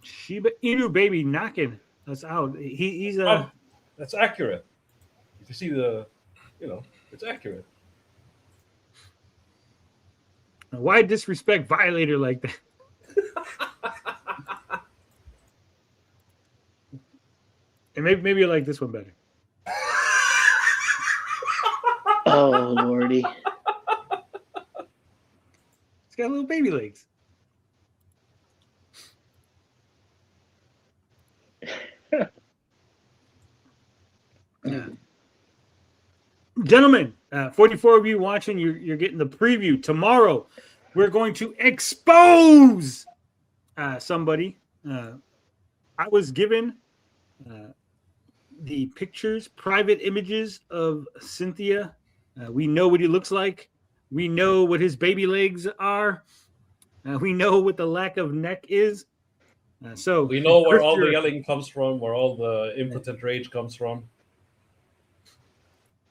Shiba Inu baby knocking us out. He's that's accurate. If you see it's accurate. Why disrespect Violator like that? And maybe you like this one better. Oh lordy! It's got little baby legs. Gentlemen, 44 of you watching, you're getting the preview. Tomorrow, we're going to expose somebody. I was given the pictures, private images of Cynthia. We know what he looks like. We know what his baby legs are. We know what the lack of neck is. So we know where all the yelling comes from, where all the impotent rage comes from.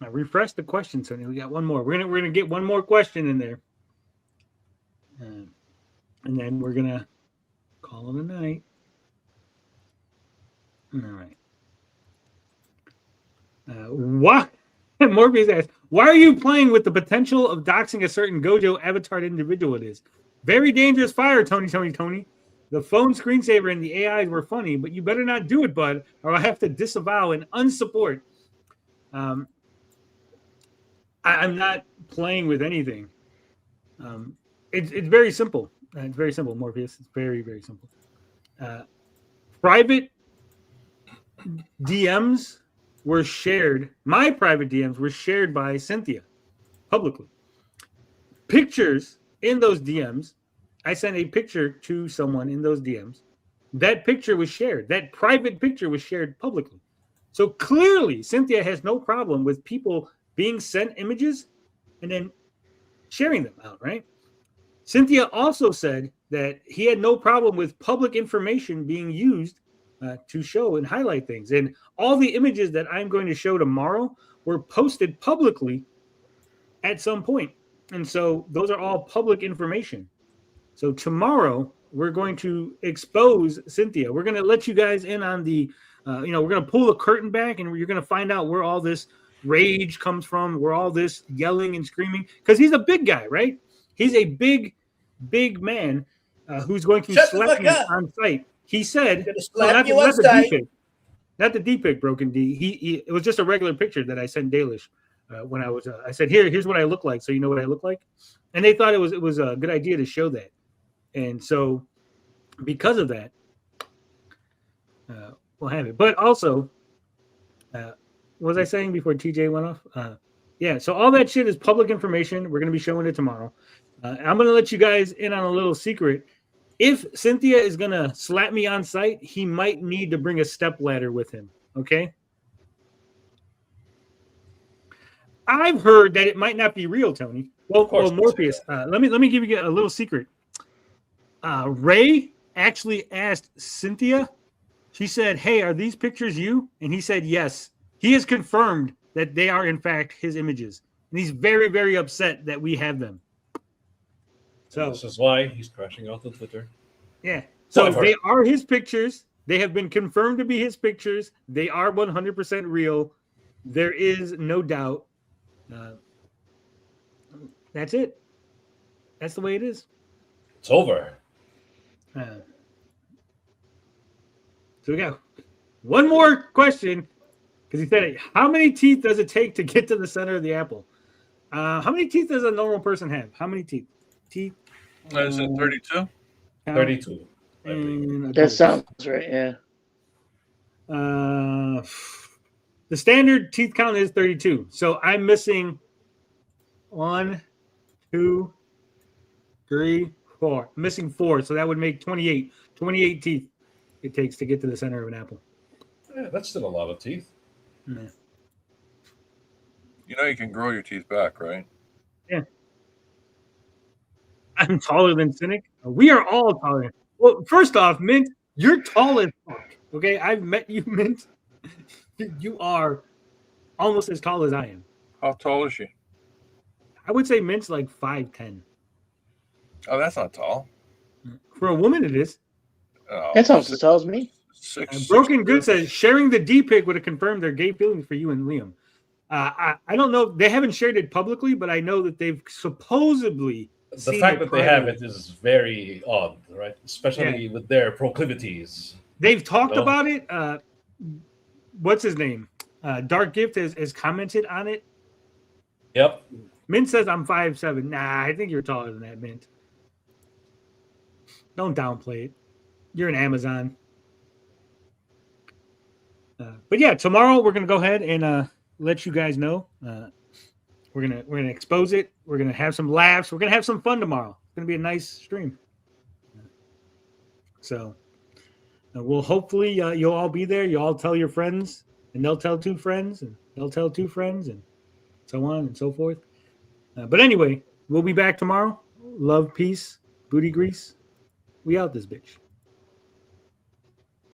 Now refresh the question, Sonny. We got one more. We're gonna get one more question in there, and then we're gonna call it a night. All right. What? Morpheus asks, why are you playing with the potential of doxing a certain Gojo avatar individual it is? Very dangerous fire, Tony. The phone screensaver and the AIs were funny, but you better not do it, bud, or I have to disavow and unsupport. I'm not playing with anything. It's very simple. It's very simple, Morpheus. It's very, very simple. Private DMs were shared. My private DMs were shared by Cynthia publicly. Pictures in those DMs, I sent a picture to someone in those DMs. That picture was shared. That private picture was shared publicly. So clearly, Cynthia has no problem with people being sent images and then sharing them out, right? Cynthia also said that he had no problem with public information being used to show and highlight things. And all the images that I'm going to show tomorrow were posted publicly at some point. And so those are all public information. So tomorrow we're going to expose Cynthia. We're going to let you guys in on the, we're going to pull the curtain back and you're going to find out where all this rage comes from, where all this yelling and screaming, because he's a big guy, right? He's a big man who's going to slap you on sight. He said, not the D pic, Broken D. It was just a regular picture that I sent Dalish when I was. I said, here's what I look like, so you know what I look like. And they thought it was a good idea to show that. And so, because of that, we'll have it. But also, what was I saying before TJ went off? Yeah. So all that shit is public information. We're going to be showing it tomorrow. I'm going to let you guys in on a little secret. If Cynthia is going to slap me on sight, he might need to bring a step ladder with him. Okay. I've heard that it might not be real, Tony. Well, Morpheus, let me give you a little secret. Ray actually asked Cynthia. She said, "Hey, are these pictures you?" And he said, "Yes." He has confirmed that they are in fact his images. And he's very, very upset that we have them. So this is why he's crashing out on Twitter. Yeah. So they are his pictures. They have been confirmed to be his pictures. They are 100% real. There is no doubt. That's it. That's the way it is. It's over. So we go. One more question. Because he said, how many teeth does it take to get to the center of the apple? How many teeth does a normal person have? How many teeth? Teeth? Is it 32? 32. That sounds right, yeah. The standard teeth count is 32. So I'm missing 1, 2, 3, 4. I'm missing 4. So that would make 28. 28 teeth it takes to get to the center of an apple. Yeah, that's still a lot of teeth. Yeah. You know you can grow your teeth back, right? Yeah. I'm taller than Cynic. We are all taller. Well, first off, Mint, you're tall as fuck. Okay, I've met you, Mint. You are almost as tall as I am. How tall is she? I would say Mint's like 5'10". Oh, that's not tall. For a woman, it is. Oh, that sounds as tall as me. Broken Good says sharing the D pic would have confirmed their gay feelings for you and Liam. I don't know. They haven't shared it publicly, but I know that they've supposedly. The fact that they have it is very odd, right? Especially with their proclivities. They've talked about it. What's his name? Dark Gift has commented on it. Yep. Mint says I'm 5'7". Nah, I think you're taller than that, Mint. Don't downplay it. You're an Amazon. But yeah, tomorrow we're going to go ahead and let you guys know. We're gonna expose it. We're gonna have some laughs. We're gonna have some fun tomorrow. It's gonna be a nice stream. So we'll hopefully you'll all be there. You all tell your friends, and they'll tell 2 friends, and they'll tell 2 friends, and so on and so forth. But anyway, we'll be back tomorrow. Love, peace, booty grease. We out this bitch.